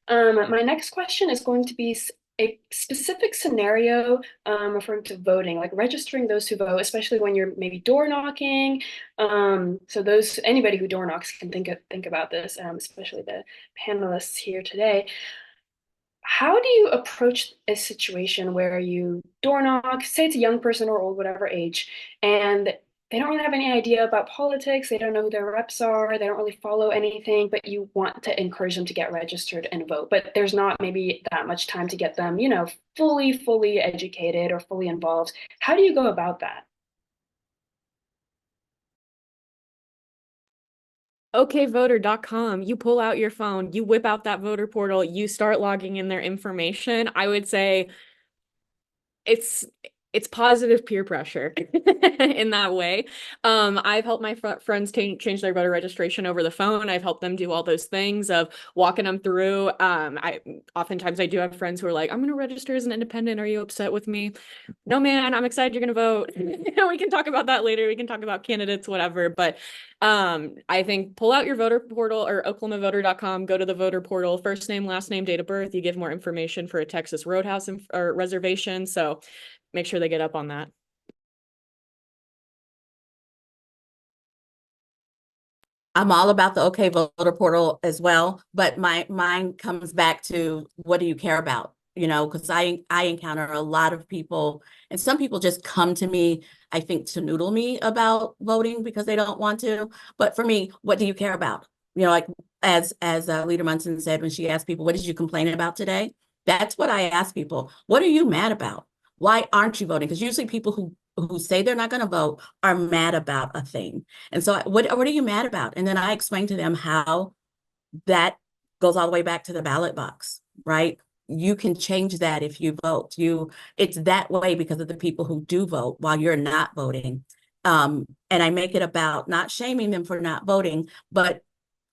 My next question is going to be a specific scenario referring to voting, like registering those who vote, especially when you're maybe door knocking. So anybody who door knocks can think about this, especially the panelists here today. How do you approach a situation where you door knock, say it's a young person or old, whatever age, and they don't really have any idea about politics, they don't know who their reps are, they don't really follow anything, but you want to encourage them to get registered and vote, but there's not maybe that much time to get them, fully educated or fully involved. How do you go about that?
okvoter.com, you pull out your phone, you whip out that voter portal, you start logging in their information. I would say it's positive peer pressure in that way. I've helped my friends change their voter registration over the phone. I've helped them do all those things of walking them through. Oftentimes I do have friends who are like, I'm going to register as an independent. Are you upset with me? No, man, I'm excited you're going to vote. We can talk about that later. We can talk about candidates, whatever. But I think pull out your voter portal or oklahomavoter.com, go to the voter portal, first name, last name, date of birth. You give more information for a Texas Roadhouse or reservation. So make sure they get up on that.
I'm all about the OK Voter portal as well, but mine comes back to what do you care about? You know, because I encounter a lot of people, and some people just come to me, I think, to noodle me about voting because they don't want to. But for me, what do you care about? You know, like as Leader Munson said when she asked people, what did you complain about today? That's what I ask people. What are you mad about? Why aren't you voting? Because usually people who say they're not going to vote are mad about a thing. And so what are you mad about? And then I explain to them how that goes all the way back to the ballot box, right? You can change that if you vote. It's that way because of the people who do vote while you're not voting. And I make it about not shaming them for not voting, but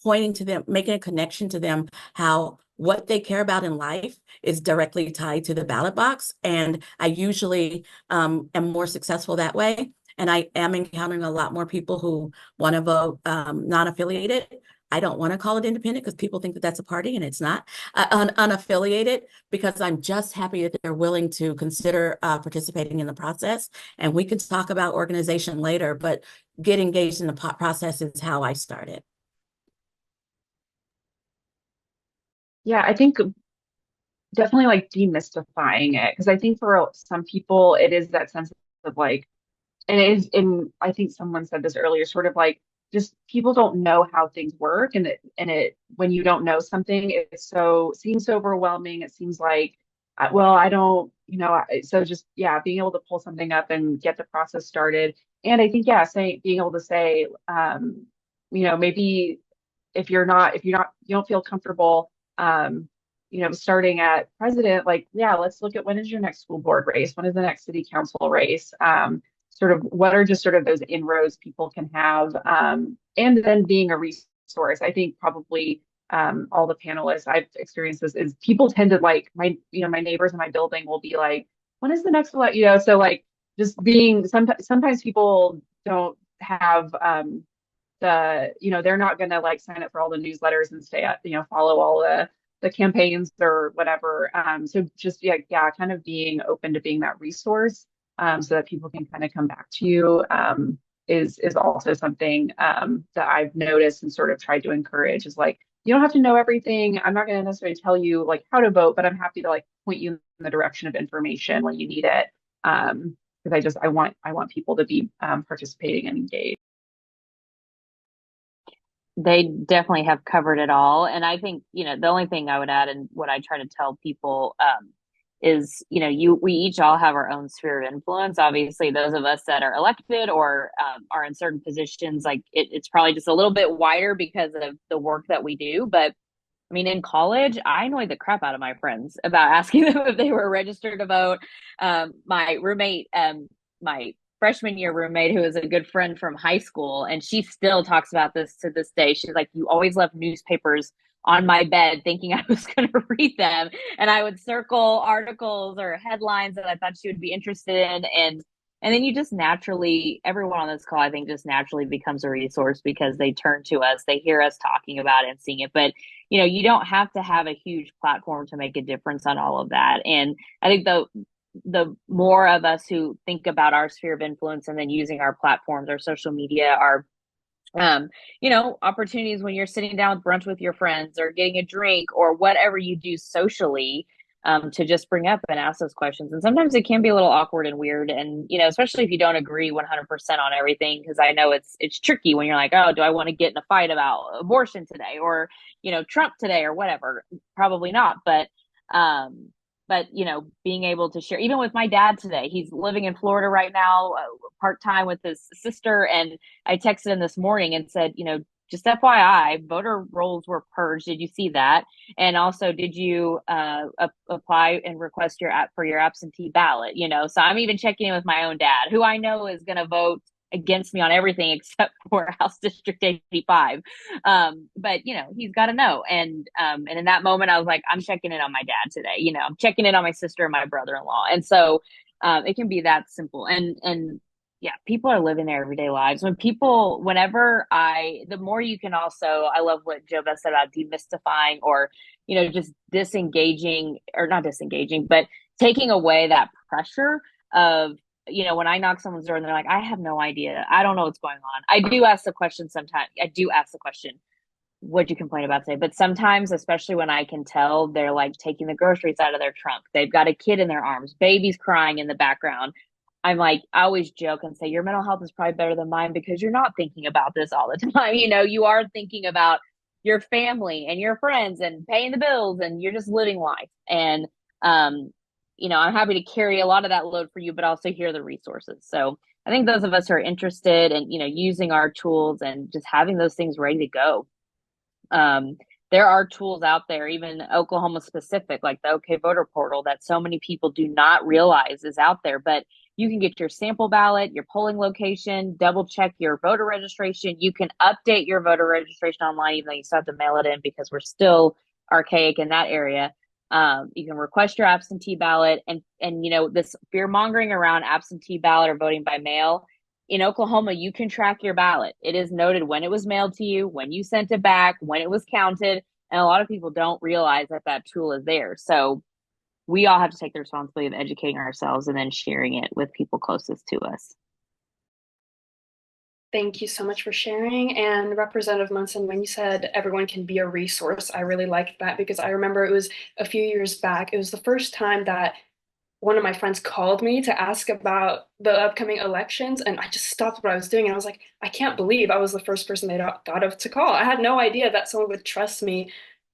pointing to them, making a connection to them, how what they care about in life is directly tied to the ballot box. And I usually am more successful that way. And I am encountering a lot more people who want to vote non-affiliated. I don't want to call it independent because people think that that's a party and it's not. Unaffiliated, because I'm just happy that they're willing to consider participating in the process. And we can talk about organization later, but get engaged in the process is how I started.
Yeah, I think definitely like demystifying it, because I think for some people it is that sense of like, and it is, and I think someone said this earlier, sort of like just people don't know how things work, and it when you don't know something, seems so overwhelming. It seems like, well, I don't, so just yeah, being able to pull something up and get the process started, and I think being able to say, maybe if you don't feel comfortable, starting at president, like, yeah, let's look at when is your next school board race? When is the next city council race? Sort of what are just sort of those inroads people can have, and then being a resource. I think probably all the panelists I've experienced this is people tend to like my neighbors in my building will be like, when is the next election? So like just being sometimes people don't have they're not going to like sign up for all the newsletters and follow all the campaigns or whatever. So just kind of being open to being that resource, so that people can kind of come back to you, is also something that I've noticed and sort of tried to encourage, is like, you don't have to know everything. I'm not going to necessarily tell you like how to vote, but I'm happy to like point you in the direction of information when you need it. Because I want people to be participating and engaged.
They definitely have covered it all. And I think, the only thing I would add, and what I try to tell people, is, we each all have our own sphere of influence. Obviously, those of us that are elected or are in certain positions, like it's probably just a little bit wider because of the work that we do. But I mean, in college, I annoyed the crap out of my friends about asking them if they were registered to vote. My roommate, my freshman year roommate, who is a good friend from high school, and she still talks about this to this day. She's like, you always left newspapers on my bed thinking I was going to read them. And I would circle articles or headlines that I thought she would be interested in. And then you just naturally, everyone on this call, I think, just naturally becomes a resource because they turn to us, they hear us talking about it and seeing it. But, you don't have to have a huge platform to make a difference on all of that. And I think the more of us who think about our sphere of influence and then using our platforms, our social media, our opportunities when you're sitting down with brunch with your friends or getting a drink or whatever you do socially, to just bring up and ask those questions. And sometimes it can be a little awkward and weird. And, especially if you don't agree 100% on everything, because I know it's tricky when you're like, oh, do I want to get in a fight about abortion today or, Trump today or whatever? Probably not. But being able to share, even with my dad today, he's living in Florida right now, part-time with his sister. And I texted him this morning and said, just FYI, voter rolls were purged. Did you see that? And also, did you apply and request for your absentee ballot? You know, so I'm even checking in with my own dad, who I know is going to vote against me on everything except for House District 85. But you know, he's got to know. And in that moment, I was like, I'm checking in on my dad today. You know, I'm checking in on my sister and my brother-in-law. And so it can be that simple. And yeah, people are living their everyday lives. The more you can also, I love what JoBeth said about demystifying or, you know, just disengaging, or not disengaging, but taking away that pressure of, you know, when I knock someone's door and they're like, I have no idea. I don't know what's going on. I do ask the question sometimes. What'd you complain about today? But sometimes, especially when I can tell they're like taking the groceries out of their trunk, they've got a kid in their arms, baby's crying in the background. I'm like, I always joke and say, your mental health is probably better than mine because you're not thinking about this all the time. You know, you are thinking about your family and your friends and paying the bills, and you're just living life. And, you know, I'm happy to carry a lot of that load for you, but also hear the resources. So I think those of us who are interested in, you know, using our tools and just having those things ready to go. There are tools out there, even Oklahoma specific, like the OK Voter Portal, that so many people do not realize is out there. But you can get your sample ballot, your polling location, double check your voter registration. You can update your voter registration online, even though you still have to mail it in because we're still archaic in that area. You can request your absentee ballot, and you know, this fear mongering around absentee ballot or voting by mail. In Oklahoma, you can track your ballot. It is noted when it was mailed to you, when you sent it back, when it was counted. And a lot of people don't realize that that tool is there. So we all have to take the responsibility of educating ourselves and then sharing it with people closest to us.
Thank you so much for sharing. And Representative Munson, when you said everyone can be a resource, I really liked that because I remember it was a few years back. It was the first time that one of my friends called me to ask about the upcoming elections, and I just stopped what I was doing and I was like, I can't believe I was the first person they thought of to call. I had no idea that someone would trust me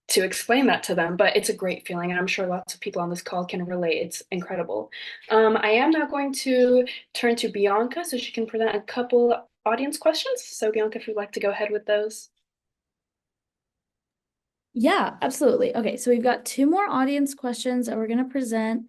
to explain that to them, but it's a great feeling, and I'm sure lots of people on this call can relate. It's incredible. I am now going to turn to Bianca so she can present a couple audience questions. So Bianca, if you'd like to go ahead with those.
Yeah, absolutely. Okay, so we've got two more audience questions that we're going to present.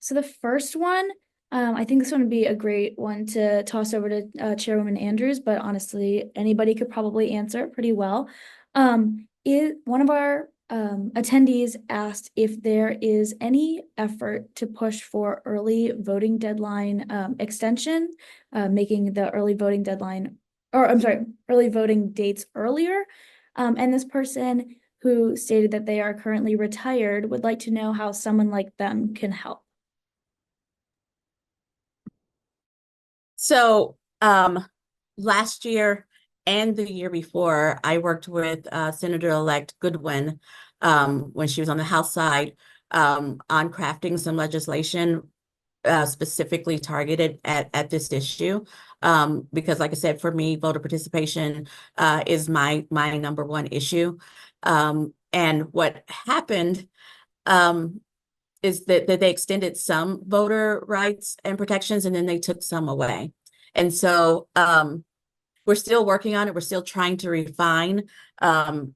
So the first one, I think this one would be a great one to toss over to Chairwoman Andrews, but honestly, anybody could probably answer it pretty well. One of our attendees asked if there is any effort to push for early voting deadline extension, making the early voting deadline, or I'm sorry, early voting dates earlier. And this person who stated that they are currently retired would like to know how someone like them can help.
So last year and the year before, I worked with Senator-elect Goodwin when she was on the House side on crafting some legislation specifically targeted at this issue. Because like I said, for me, voter participation is my number one issue. And what happened is that they extended some voter rights and protections, and then they took some away. And so we're still working on it. We're still trying to refine the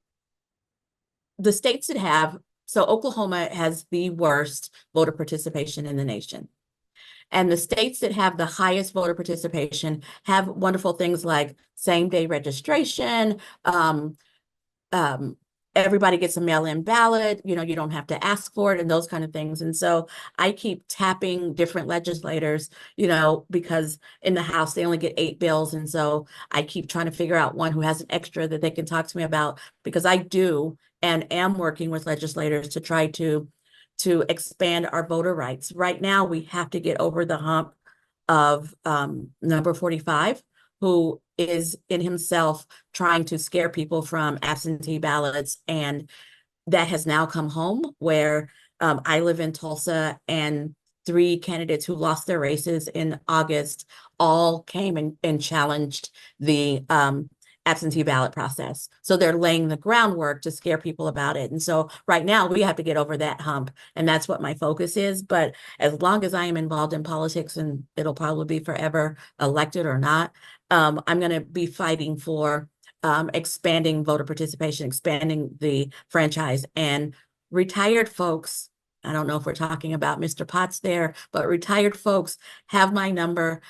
states that have, so Oklahoma has the worst voter participation in the nation. And the states that have the highest voter participation have wonderful things like same-day registration, everybody gets a mail-in ballot, you know, you don't have to ask for it and those kind of things. And so I keep tapping different legislators, you know, because in the House, they only get 8 bills. And so I keep trying to figure out one who has an extra that they can talk to me about, because I do and am working with legislators to try to expand our voter rights. Right now, we have to get over the hump of number 45, who is in himself trying to scare people from absentee ballots. And that has now come home, where I live in Tulsa, and 3 candidates who lost their races in August all came and challenged the absentee ballot process. So they're laying the groundwork to scare people about it. And so right now we have to get over that hump, and that's what my focus is. But as long as I am involved in politics, and it'll probably be forever, elected or not, I'm going to be fighting for expanding voter participation, expanding the franchise, and retired folks. I don't know if we're talking about Mr. Potts there, but retired folks have my number.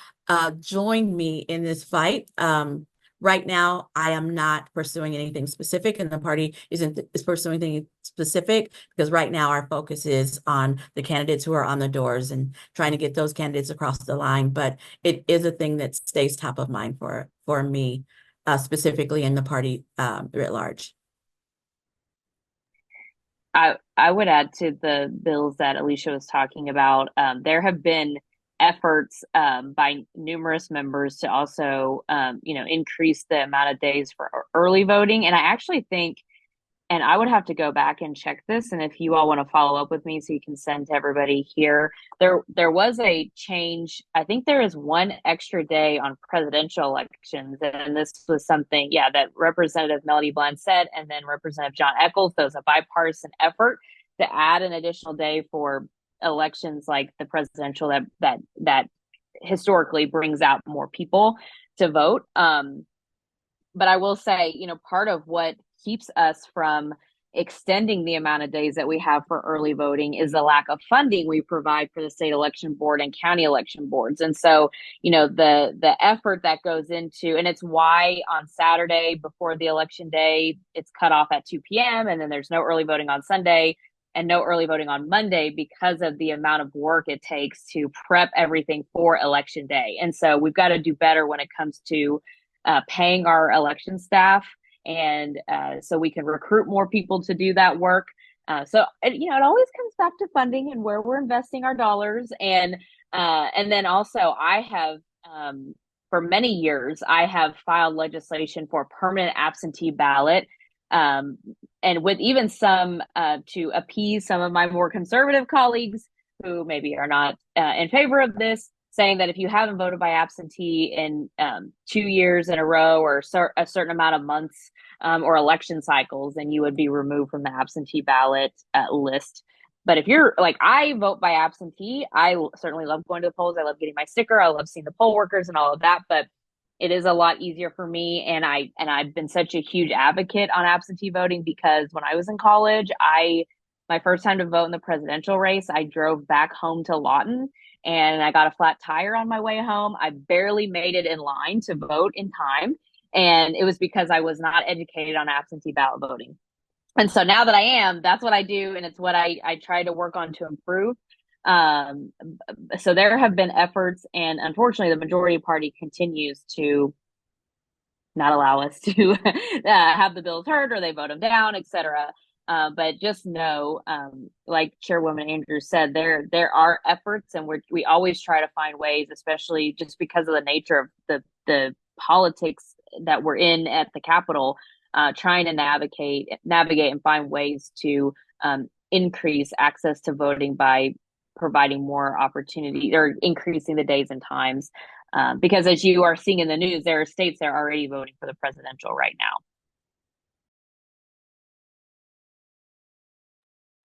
Join me in this fight. Right now, I am not pursuing anything specific, and the party is pursuing anything specific, because right now our focus is on the candidates who are on the doors and trying to get those candidates across the line. But it is a thing that stays top of mind for me, specifically in the party writ large.
I would add to the bills that Alicia was talking about. There have been efforts by numerous members to also, increase the amount of days for early voting. And I actually think, and I would have to go back and check this, and if you all want to follow up with me so you can send to everybody here, there was a change. I think there is one extra day on presidential elections, and this was something, that Representative Melody Bland said, and then Representative John Eccles. There was a bipartisan effort to add an additional day for elections like the presidential that historically brings out more people to vote. But I will say, part of what keeps us from extending the amount of days that we have for early voting is the lack of funding we provide for the state election board and county election boards. And so, the effort that goes into, and it's why on Saturday before the election day, it's cut off at 2 p.m. and then there's no early voting on Sunday and no early voting on Monday, because of the amount of work it takes to prep everything for election day. And so we've got to do better when it comes to paying our election staff, and so we can recruit more people to do that work. So it always comes back to funding and where we're investing our dollars. And then also, I have for many years I have filed legislation for permanent absentee ballot, and with even some to appease some of my more conservative colleagues who maybe are not in favor of this, saying that if you haven't voted by absentee in 2 years in a row or a certain amount of months or election cycles, then you would be removed from the absentee ballot list. But if you're like, I vote by absentee, I certainly love going to the polls. I love getting my sticker. I love seeing the poll workers and all of that. But it is a lot easier for me. And I've been such a huge advocate on absentee voting, because when I was in college, my first time to vote in the presidential race, I drove back home to Lawton, and I got a flat tire on my way home. I barely made it in line to vote in time. And it was because I was not educated on absentee ballot voting. And so now that I am, that's what I do. And it's what I try to work on to improve. So there have been efforts, and unfortunately, the majority party continues to not allow us to have the bills heard, or they vote them down, et cetera. But just know, like Chairwoman Andrews said, there are efforts, and we always try to find ways, especially just because of the nature of the politics that we're in at the Capitol, trying to navigate and find ways to increase access to voting by providing more opportunity or increasing the days and times. Because as you are seeing in the news, there are states that are already voting for the presidential right now.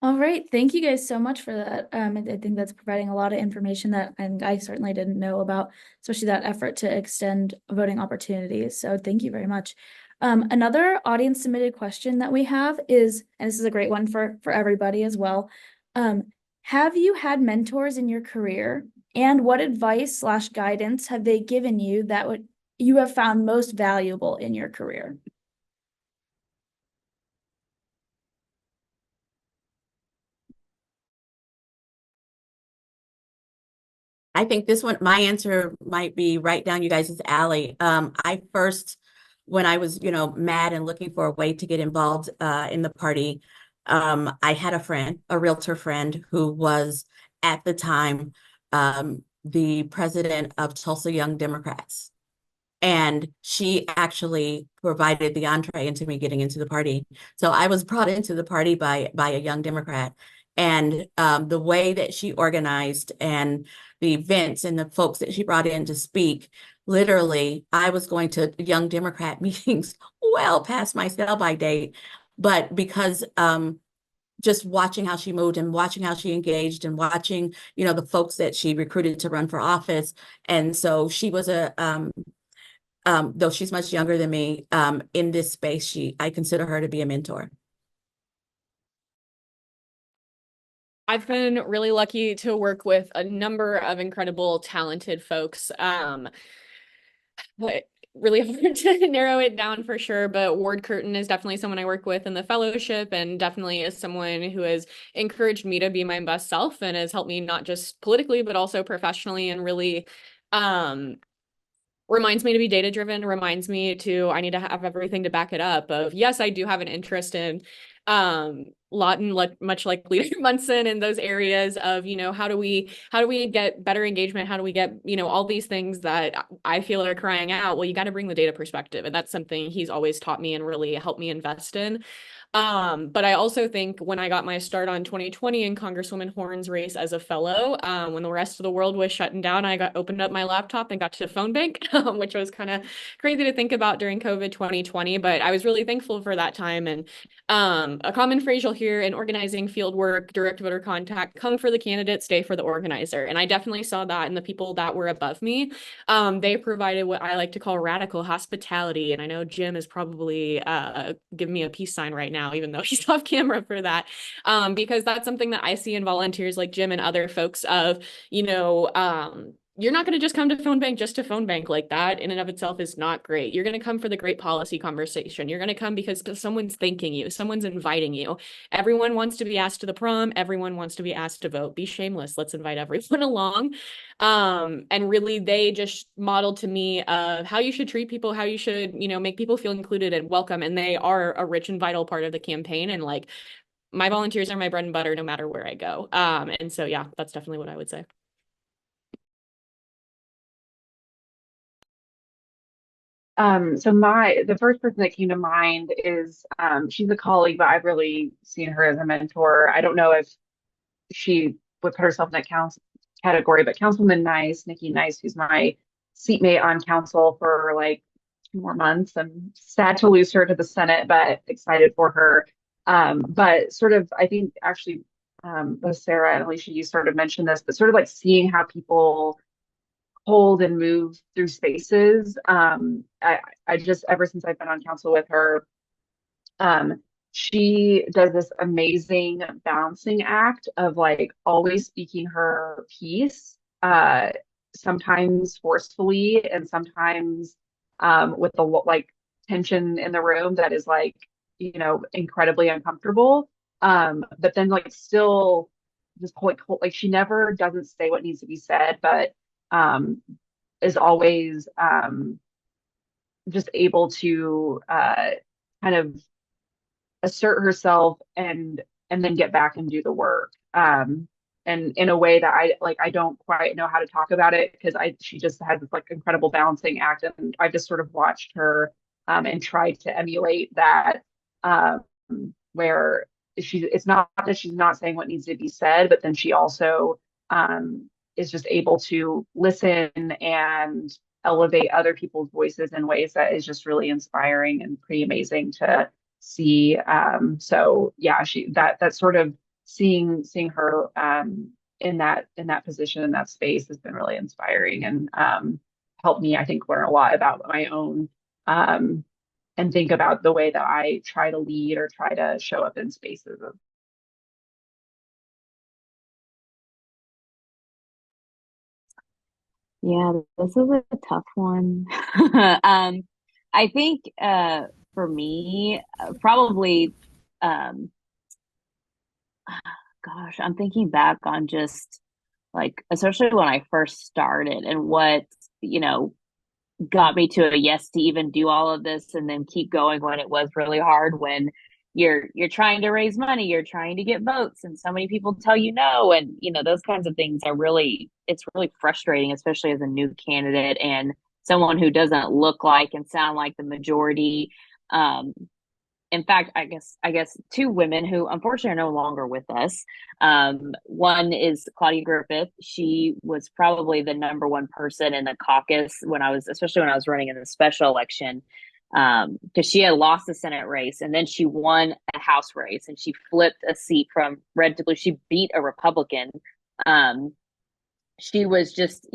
All right, thank you guys so much for that. I think that's providing a lot of information that I certainly didn't know about, especially that effort to extend voting opportunities. So thank you very much. Another audience submitted question that we have is, and this is a great one for everybody as well. Have you had mentors in your career, and what advice / guidance have they given you that you have found most valuable in your career?
I think this one, my answer might be right down you guys' alley. I first, when I was, mad and looking for a way to get involved in the party, I had a realtor friend who was at the time the president of Tulsa Young Democrats. And she actually provided the entree into me getting into the party. So I was brought into the party by a young Democrat. And the way that she organized and the events and the folks that she brought in to speak, literally, I was going to Young Democrat meetings well past my sell-by date. But because just watching how she moved and watching how she engaged and watching, the folks that she recruited to run for office. And so she was though she's much younger than me, in this space, I consider her to be a mentor.
I've been really lucky to work with a number of incredible, talented folks. But really hard to narrow it down for sure, but Ward Curtin is definitely someone I work with in the fellowship, and definitely is someone who has encouraged me to be my best self and has helped me not just politically, but also professionally, and really reminds me to be data driven, reminds me to, I need to have everything to back it up of, yes, I do have an interest in Lawton, much like Leader Munson, in those areas of, how do we get better engagement? How do we get, all these things that I feel are crying out? Well, you got to bring the data perspective. And that's something he's always taught me and really helped me invest in. But I also think when I got my start on 2020 in Congresswoman Horn's race as a fellow, when the rest of the world was shutting down, I opened up my laptop and got to phone bank, which was kind of crazy to think about during COVID 2020. But I was really thankful for that time. And a common phrase you'll hear in organizing, field work, direct voter contact: come for the candidate, stay for the organizer. And I definitely saw that in the people that were above me. They provided what I like to call radical hospitality. And I know Jim is probably giving me a peace sign right now, even though he's off camera for that, because that's something that I see in volunteers like Jim and other folks of, you're not going to just come to phone bank just to phone bank. Like, that in and of itself is not great. You're going to come for the great policy conversation. You're going to come because someone's thanking you, someone's inviting you. Everyone wants to be asked to the prom. Everyone wants to be asked to vote. Be shameless. Let's invite everyone along. And really, they just modeled to me how you should treat people, how you should, make people feel included and welcome. And they are a rich and vital part of the campaign. And like, my volunteers are my bread and butter no matter where I go. And so, yeah, that's definitely what I would say.
So the first person that came to mind is, she's a colleague, but I've really seen her as a mentor. I don't know if she would put herself in that category, but Councilwoman Nikki Nice, who's my seatmate on council for like 2 more months. I'm sad to lose her to the Senate, but excited for her. But sort of, I think actually, both Sarah and Alicia, you sort of mentioned this, but sort of like seeing how people hold and move through spaces. I just, ever since I've been on council with her, she does this amazing balancing act of like always speaking her piece, sometimes forcefully and sometimes with the like tension in the room that is like, incredibly uncomfortable. But then like still just like she never doesn't say what needs to be said, but is always just able to kind of assert herself and then get back and do the work. And in a way that I don't quite know how to talk about it, because she just has this like incredible balancing act, and I've just sort of watched her and tried to emulate that, where it's not that she's not saying what needs to be said, but then she also is just able to listen and elevate other people's voices in ways that is just really inspiring and pretty amazing to see. So yeah, that sort of seeing her in that position, in that space, has been really inspiring, and helped me, I think, learn a lot about my own and think about the way that I try to lead or try to show up in spaces.
Yeah, this is a tough one. I think for me, probably, gosh, I'm thinking back on just like, especially when I first started and what, got me to a yes to even do all of this and then keep going when it was really hard, when you're trying to raise money, you're trying to get votes, and so many people tell you no, and those kinds of things are it's really frustrating, especially as a new candidate and someone who doesn't look like and sound like the majority. In fact, I guess two women who unfortunately are no longer with us. One is Claudia Griffith. She was probably the number one person in the caucus especially when I was running in the special election, because she had lost the Senate race and then she won a House race and she flipped a seat from red to blue. She beat a Republican. she was just,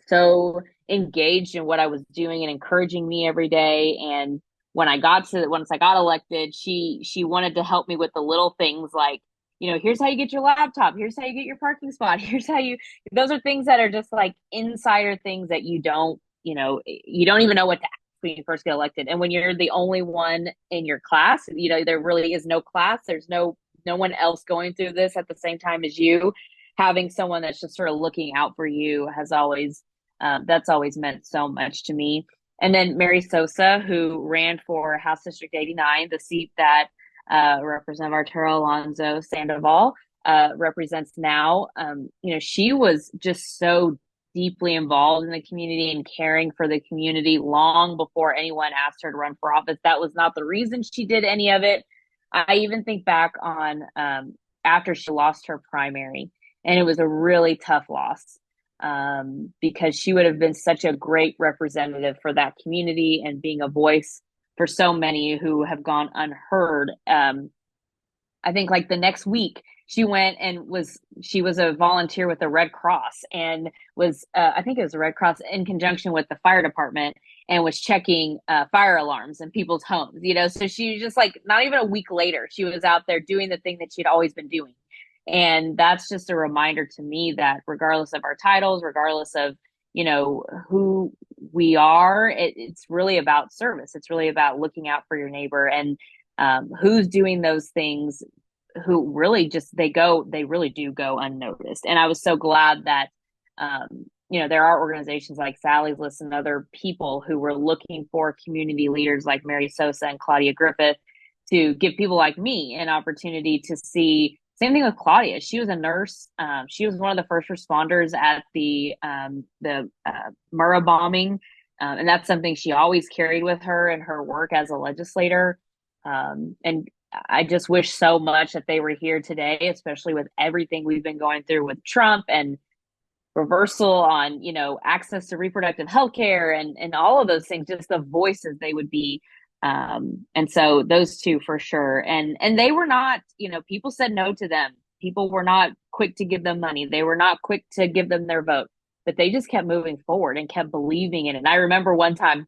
so engaged in what I was doing and encouraging me every day. And once I got elected, she wanted to help me with the little things like, here's how you get your laptop, here's how you get your parking spot, those are things that are just like insider things that you don't even know what to ask when you first get elected. And when you're the only one in your class, there really is no class. There's no one else going through this at the same time as you. Having someone that's just sort of looking out for you has always that's always meant so much to me. And then Mary Sosa, who ran for House District 89, the seat that Representative Arturo Alonso Sandoval represents now. She was just so deeply involved in the community and caring for the community long before anyone asked her to run for office. That was not the reason she did any of it. I even think back on after she lost her primary, and it was a really tough loss because she would have been such a great representative for that community and being a voice for so many who have gone unheard. I think like the next week she went and she was a volunteer with the Red Cross and was I think it was the Red Cross in conjunction with the fire department and was checking fire alarms in people's homes, so she was just like, not even a week later, she was out there doing the thing that she'd always been doing. And that's just a reminder to me that regardless of our titles, regardless of who we are, it's really about service. It's really about looking out for your neighbor, and who's doing those things, who really just they really do go unnoticed. And I was so glad that there are organizations like Sally's List and other people who were looking for community leaders like Mary Sosa and Claudia Griffith to give people like me an opportunity to see. Same thing with Claudia. She was a nurse. She was one of the first responders at the Murrah bombing. And that's something she always carried with her in her work as a legislator. And I just wish so much that they were here today, especially with everything we've been going through with Trump and reversal on, access to reproductive health care and all of those things, just the voices they would be. And so those two for sure. And they were not, people said no to them. People were not quick to give them money. They were not quick to give them their vote, but they just kept moving forward and kept believing in it. And I remember one time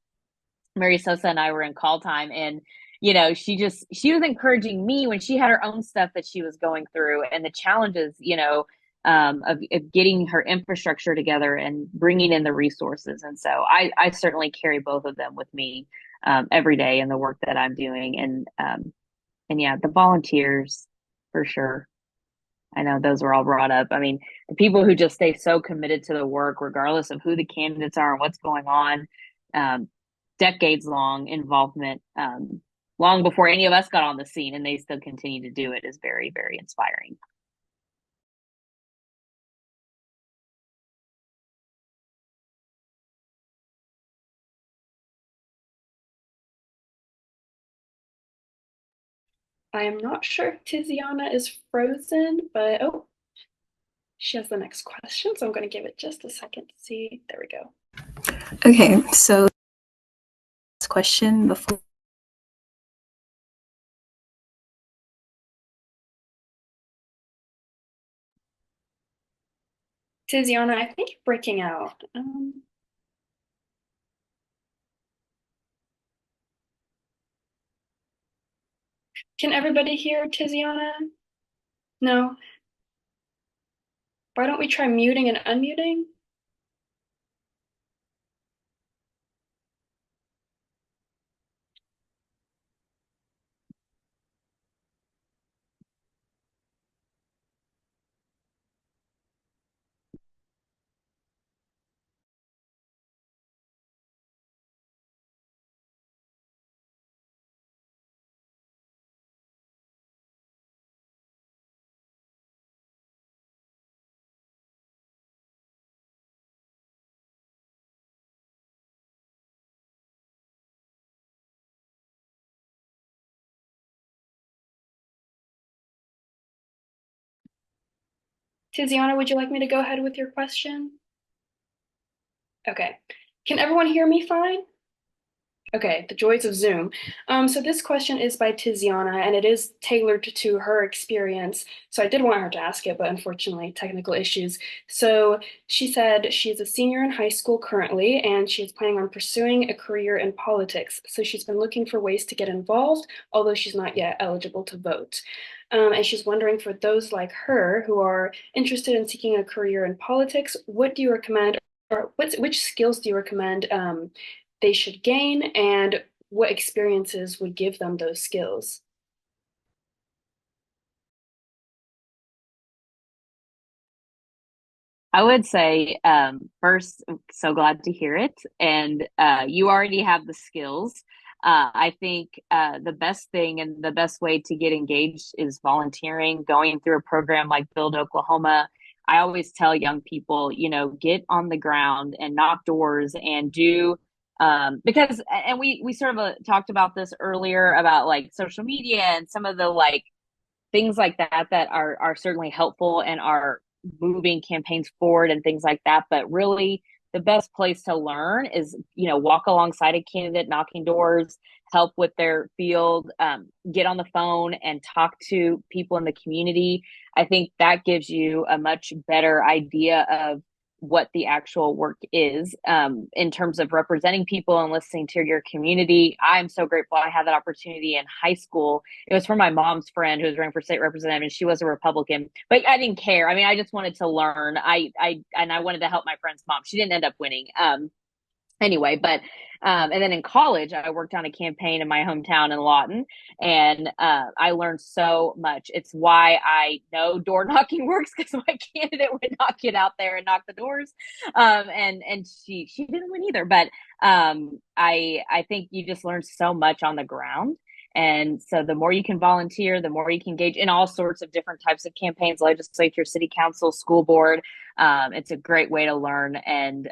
Mary Sosa and I were in call time, and she was encouraging me when she had her own stuff that she was going through and the challenges, of getting her infrastructure together and bringing in the resources. And so I certainly carry both of them with me every day in the work that I'm doing. And yeah, the volunteers for sure. I know those were all brought up. I mean, the people who just stay so committed to the work, regardless of who the candidates are and what's going on, decades long involvement, long before any of us got on the scene, and they still continue to do it, is very, very inspiring.
I am not sure if Tiziana is frozen, but she has the next question, so I'm going to give it just a second to see. There we go.
Okay, so this question before.
Tiziana, I think you're breaking out. Can everybody hear Tiziana? No? Why don't we try muting and unmuting? Tiziana, would you like me to go ahead with your question? Okay. Can everyone hear me fine? Okay, the joys of Zoom. So this question is by Tiziana, and it is tailored to her experience. So I did want her to ask it, but unfortunately, technical issues. So she said she's a senior in high school currently, and she's planning on pursuing a career in politics. So she's been looking for ways to get involved, although she's not yet eligible to vote. And she's wondering, for those like her who are interested in seeking a career in politics, what do you recommend, or which skills do you recommend they should gain, and what experiences would give them those skills?
I would say, first, so glad to hear it. And you already have the skills. I think the best thing and the best way to get engaged is volunteering, going through a program like Build Oklahoma. I always tell young people, get on the ground and knock doors and do, because, and we sort of talked about this earlier about like social media and some of the like things like that are certainly helpful and are moving campaigns forward and things like that. But really, the best place to learn is, walk alongside a candidate, knocking doors, help with their field, get on the phone and talk to people in the community. I think that gives you a much better idea of what the actual work is, in terms of representing people and listening to your community. I'm so grateful I had that opportunity in high school. It was for my mom's friend who was running for state representative, and she was a Republican, but I didn't care. I mean, I just wanted to learn. I wanted to help my friend's mom. She didn't end up winning. Anyway, but and then in college, I worked on a campaign in my hometown in Lawton, and I learned so much. It's why I know door knocking works, because my candidate would not get out there and knock the doors, and she didn't win either. But I think you just learn so much on the ground. And so the more you can volunteer, the more you can engage in all sorts of different types of campaigns, legislature, city council, school board. It's a great way to learn. And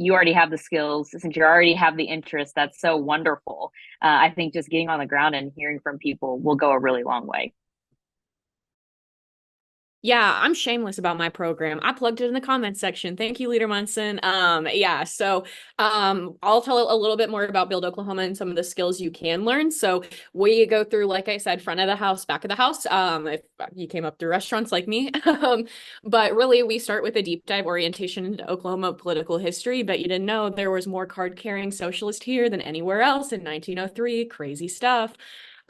you already have the skills, since you already have the interest. That's so wonderful. I think just getting on the ground and hearing from people will go a really long way.
Yeah, I'm shameless about my program. I plugged it in the comments section. Thank you, Leader Munson. I'll tell a little bit more about Build Oklahoma and some of the skills you can learn. So we go through, like I said, front of the house, back of the house, if you came up through restaurants like me. But really, we start with a deep dive orientation into Oklahoma political history. But you didn't know there was more card-carrying socialist here than anywhere else in 1903. Crazy stuff.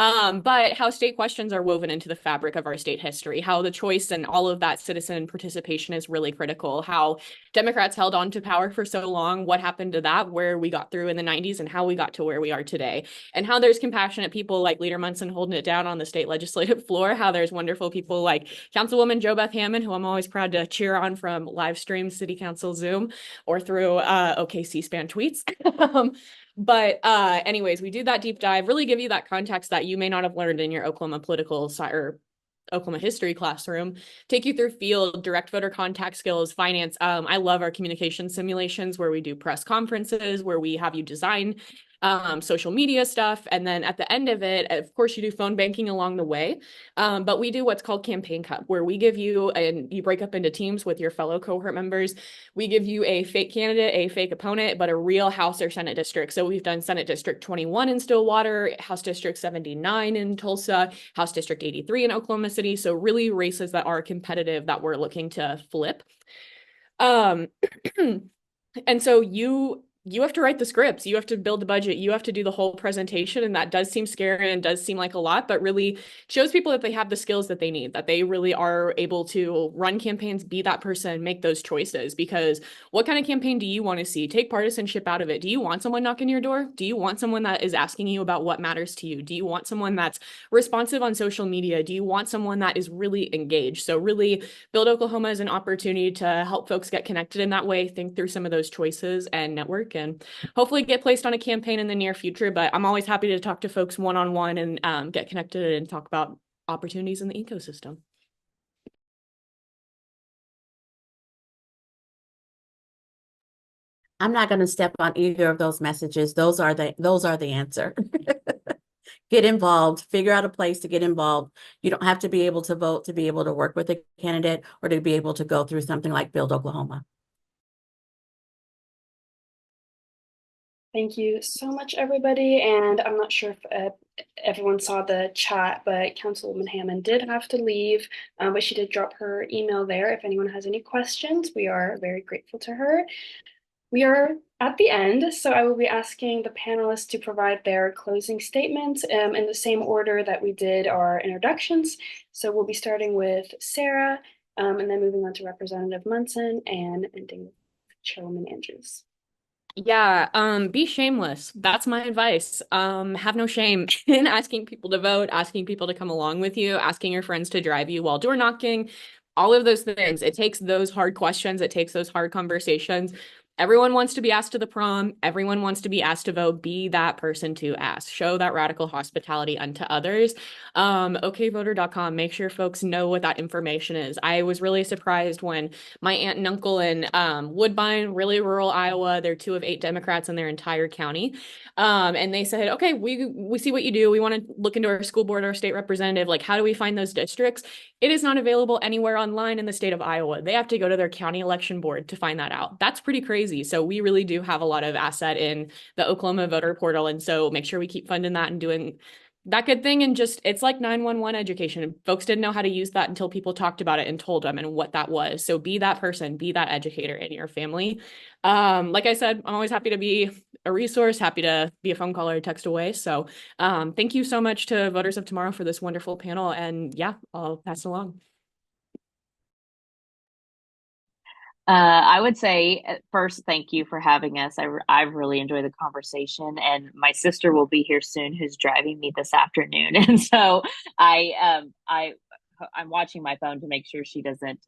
But how state questions are woven into the fabric of our state history, how the choice and all of that citizen participation is really critical, how Democrats held on to power for so long, what happened to that, where we got through in the 90s and how we got to where we are today, and how there's compassionate people like Leader Munson holding it down on the state legislative floor, how there's wonderful people like Councilwoman JoBeth Hamon, who I'm always proud to cheer on from live stream City Council Zoom or through OKC-SPAN tweets. But anyways, we do that deep dive, really give you that context that you may not have learned in your Oklahoma political or Oklahoma history classroom, take you through field, direct voter contact skills, finance. I love our communication simulations where we do press conferences, where we have you design social media stuff. And then at the end of it, of course, you do phone banking along the way. But we do what's called Campaign Cup, where we give you, and you break up into teams with your fellow cohort members. We give you a fake candidate, a fake opponent, but a real House or Senate district. So we've done Senate District 21 in Stillwater, House District 79 in Tulsa, House District 83 in Oklahoma City. So really races that are competitive that we're looking to flip. And so you have to write the scripts, you have to build the budget, you have to do the whole presentation. And that does seem scary and does seem like a lot, but really shows people that they have the skills that they need, that they really are able to run campaigns, be that person, make those choices. Because what kind of campaign do you want to see? Take partisanship out of it. Do you want someone knocking your door? Do you want someone that is asking you about what matters to you? Do you want someone that's responsive on social media? Do you want someone that is really engaged? So really, Build Oklahoma is an opportunity to help folks get connected in that way, think through some of those choices and network, and hopefully get placed on a campaign in the near future. But I'm always happy to talk to folks one-on-one and get connected and talk about opportunities in the ecosystem.
I'm not going to step on either of those messages. Those are the answer. Get involved, figure out a place to get involved. You don't have to be able to vote to be able to work with a candidate or to be able to go through something like Build Oklahoma.
Thank you so much, everybody. And I'm not sure if everyone saw the chat, but Councilwoman Hamon did have to leave, but she did drop her email there. If anyone has any questions, we are very grateful to her. We are at the end, so I will be asking the panelists to provide their closing statements in the same order that we did our introductions. So we'll be starting with Sarah, and then moving on to Representative Munson and ending with Chairwoman Andrews.
Yeah, be shameless. That's my advice. Have no shame in asking people to vote, asking people to come along with you, asking your friends to drive you while door knocking, all of those things. It takes those hard questions. It takes those hard conversations. Everyone wants to be asked to the prom. Everyone wants to be asked to vote. Be that person to ask. Show that radical hospitality unto others. okvoter.com. Make sure folks know what that information is. I was really surprised when my aunt and uncle in Woodbine, really rural Iowa, they're 2 of 8 Democrats in their entire county. And they said, okay, we see what you do. We want to look into our school board, our state representative. Like, how do we find those districts? It is not available anywhere online in the state of Iowa. They have to go to their county election board to find that out. That's pretty crazy. So we really do have a lot of asset in the Oklahoma voter portal. And so make sure we keep funding that and doing that good thing. And just, it's like 911 education. Folks didn't know how to use that until people talked about it and told them and what that was. So be that person, be that educator in your family. Like I said, I'm always happy to be a resource, happy to be a phone call or a text away. So thank you so much to Voters of Tomorrow for this wonderful panel. And yeah, I'll pass it along.
I would say first, thank you for having us. I've really enjoyed the conversation, and my sister will be here soon, who's driving me this afternoon, and so I'm watching my phone to make sure she doesn't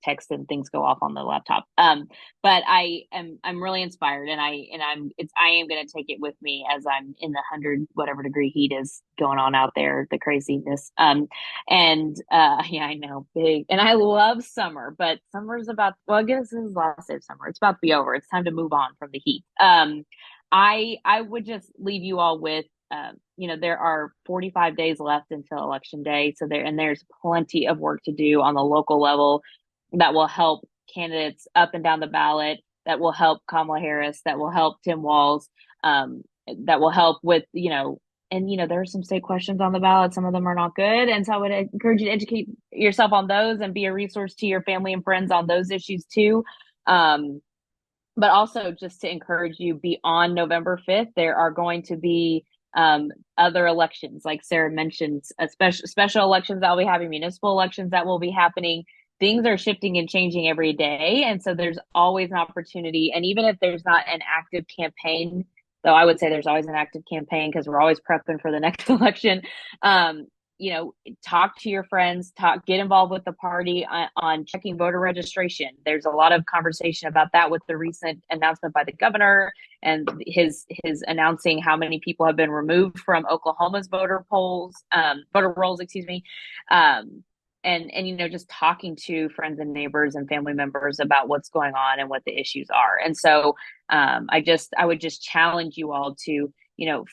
text and things go off on the laptop. But I'm really inspired, and I am going to take it with me as I'm in the 100 whatever degree heat is going on out there, the craziness. Yeah, I know, big, and I love summer, but summer's about, well, I guess this is the last day of summer. It's about to be over. It's time to move on from the heat. I would just leave you all with, there are 45 days left until election day. So there's plenty of work to do on the local level that will help candidates up and down the ballot, that will help Kamala Harris, that will help Tim Walz, that will help with, there are some state questions on the ballot. Some of them are not good. And so I would encourage you to educate yourself on those and be a resource to your family and friends on those issues too. But also just to encourage you, beyond November 5th, there are going to be other elections, like Sarah mentioned, special elections that will be happening, municipal elections that will be happening. Things are shifting and changing every day. And so there's always an opportunity. And even if there's not an active campaign, though I would say there's always an active campaign because we're always prepping for the next election, talk to your friends, get involved with the party on checking voter registration. There's a lot of conversation about that with the recent announcement by the governor and his announcing how many people have been removed from Oklahoma's voter rolls, and just talking to friends and neighbors and family members about what's going on and what the issues are. And so I would just challenge you all to,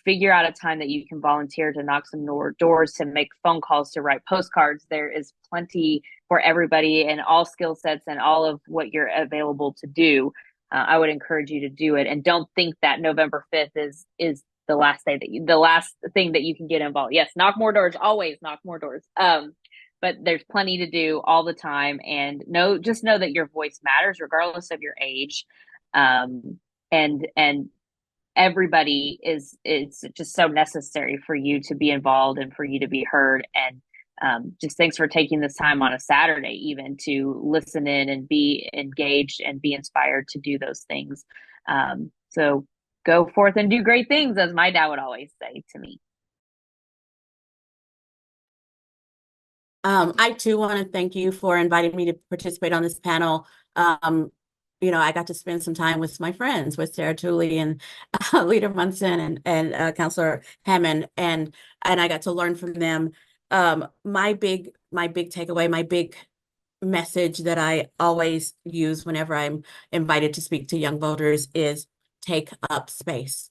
figure out a time that you can volunteer to knock some doors, to make phone calls, to write postcards. There is plenty for everybody and all skill sets and all of what you're available to do. I would encourage you to do it. And don't think that November 5th is the last thing that you can get involved. Yes, knock more doors, always knock more doors. But there's plenty to do all the time, and just know that your voice matters regardless of your age. And everybody it's just so necessary for you to be involved and for you to be heard. And just thanks for taking this time on a Saturday even to listen in and be engaged and be inspired to do those things. So go forth and do great things, as my dad would always say to me.
I too want to thank you for inviting me to participate on this panel. I got to spend some time with my friends, with Sarah Tooley and Leader Munson and Councilor Hamon, and I got to learn from them. My big takeaway, my big message that I always use whenever I'm invited to speak to young voters is take up space.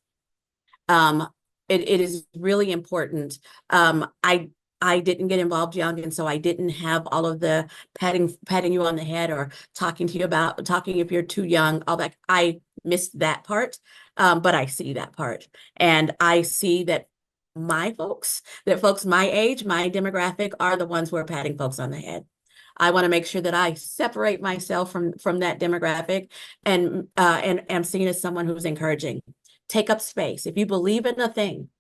It is really important. I didn't get involved young, and so I didn't have all of the patting you on the head or talking if you're too young, all that. I missed that part, but I see that part, and I see that folks my age, my demographic, are the ones who are patting folks on the head. I want to make sure that I separate myself from that demographic and am seen as someone who's encouraging. Take up space. If you believe in a thing,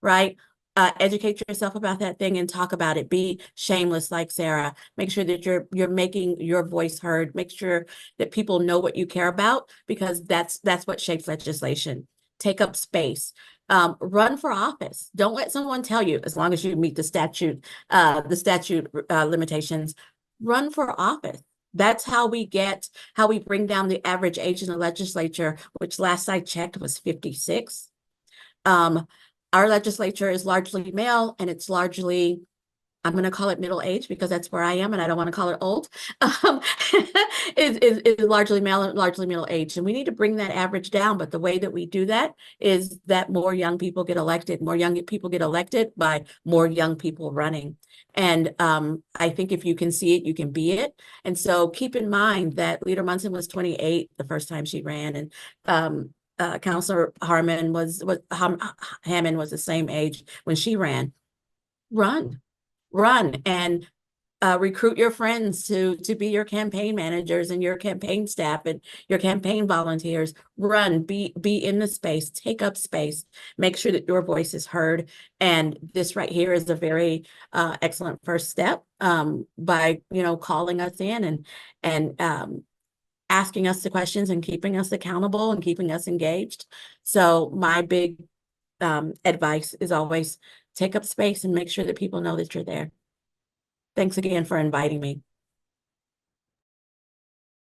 right? Educate yourself about that thing and talk about it. Be shameless, like Sarah. Make sure that you're making your voice heard. Make sure that people know what you care about, because that's what shapes legislation. Take up space. Run for office. Don't let someone tell you, as long as you meet the statute limitations, run for office. That's how we bring down the average age in the legislature, which last I checked was 56. Our legislature is largely male, and it's largely, I'm going to call it middle age because that's where I am, and I don't want to call it old. Is largely male and largely middle age, and we need to bring that average down. But the way that we do that is that more young people get elected. More young people get elected by more young people running. And I think if you can see it, you can be it. And so keep in mind that Leader Munson was 28 the first time she ran, and Councilor Hamon was the same age when she ran. Run, and recruit your friends to be your campaign managers and your campaign staff and your campaign volunteers. Run, be in the space, take up space, make sure that your voice is heard. And this right here is a very excellent first step by calling us in and asking us the questions and keeping us accountable and keeping us engaged. So my big advice is always take up space and make sure that people know that you're there. Thanks again for inviting me.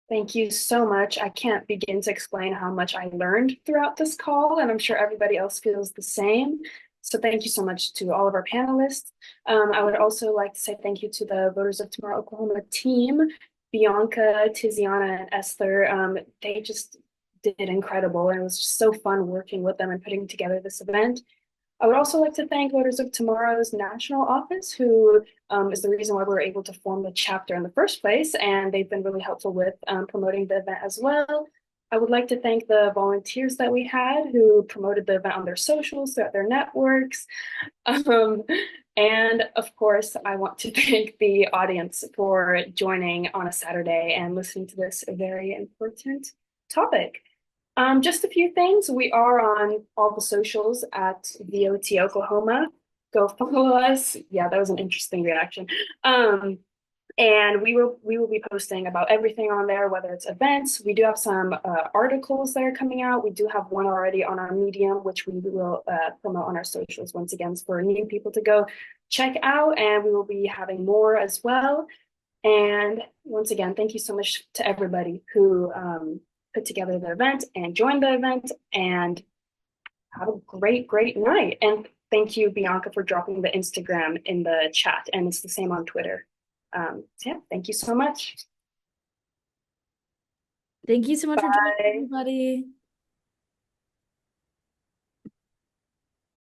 Thank you so much. I can't begin to explain how much I learned throughout this call, and I'm sure everybody else feels the same. So thank you so much to all of our panelists. I would also like to say thank you to the Voters of Tomorrow Oklahoma team, Bianca, Tiziana, and Esther. They just did incredible, and it was just so fun working with them and putting together this event. I would also like to thank Voters of Tomorrow's national office, who is the reason why we were able to form the chapter in the first place, and they've been really helpful with promoting the event as well. I would like to thank the volunteers that we had who promoted the event on their socials, throughout their networks. And of course, I want to thank the audience for joining on a Saturday and listening to this very important topic. Just a few things. We are on all the socials at VOT Oklahoma. Go follow us. Yeah, that was an interesting reaction. And we will be posting about everything on there, whether it's events. We do have some articles that are coming out. We do have one already on our Medium, which we will promote on our socials once again for new people to go check out. And we will be having more as well. And once again, thank you so much to everybody who put together the event and joined the event, and have a great night. And thank you, Bianca, for dropping the Instagram in the chat, and it's the same on Twitter. So yeah, thank you so much.
Thank you so much for joining, everybody.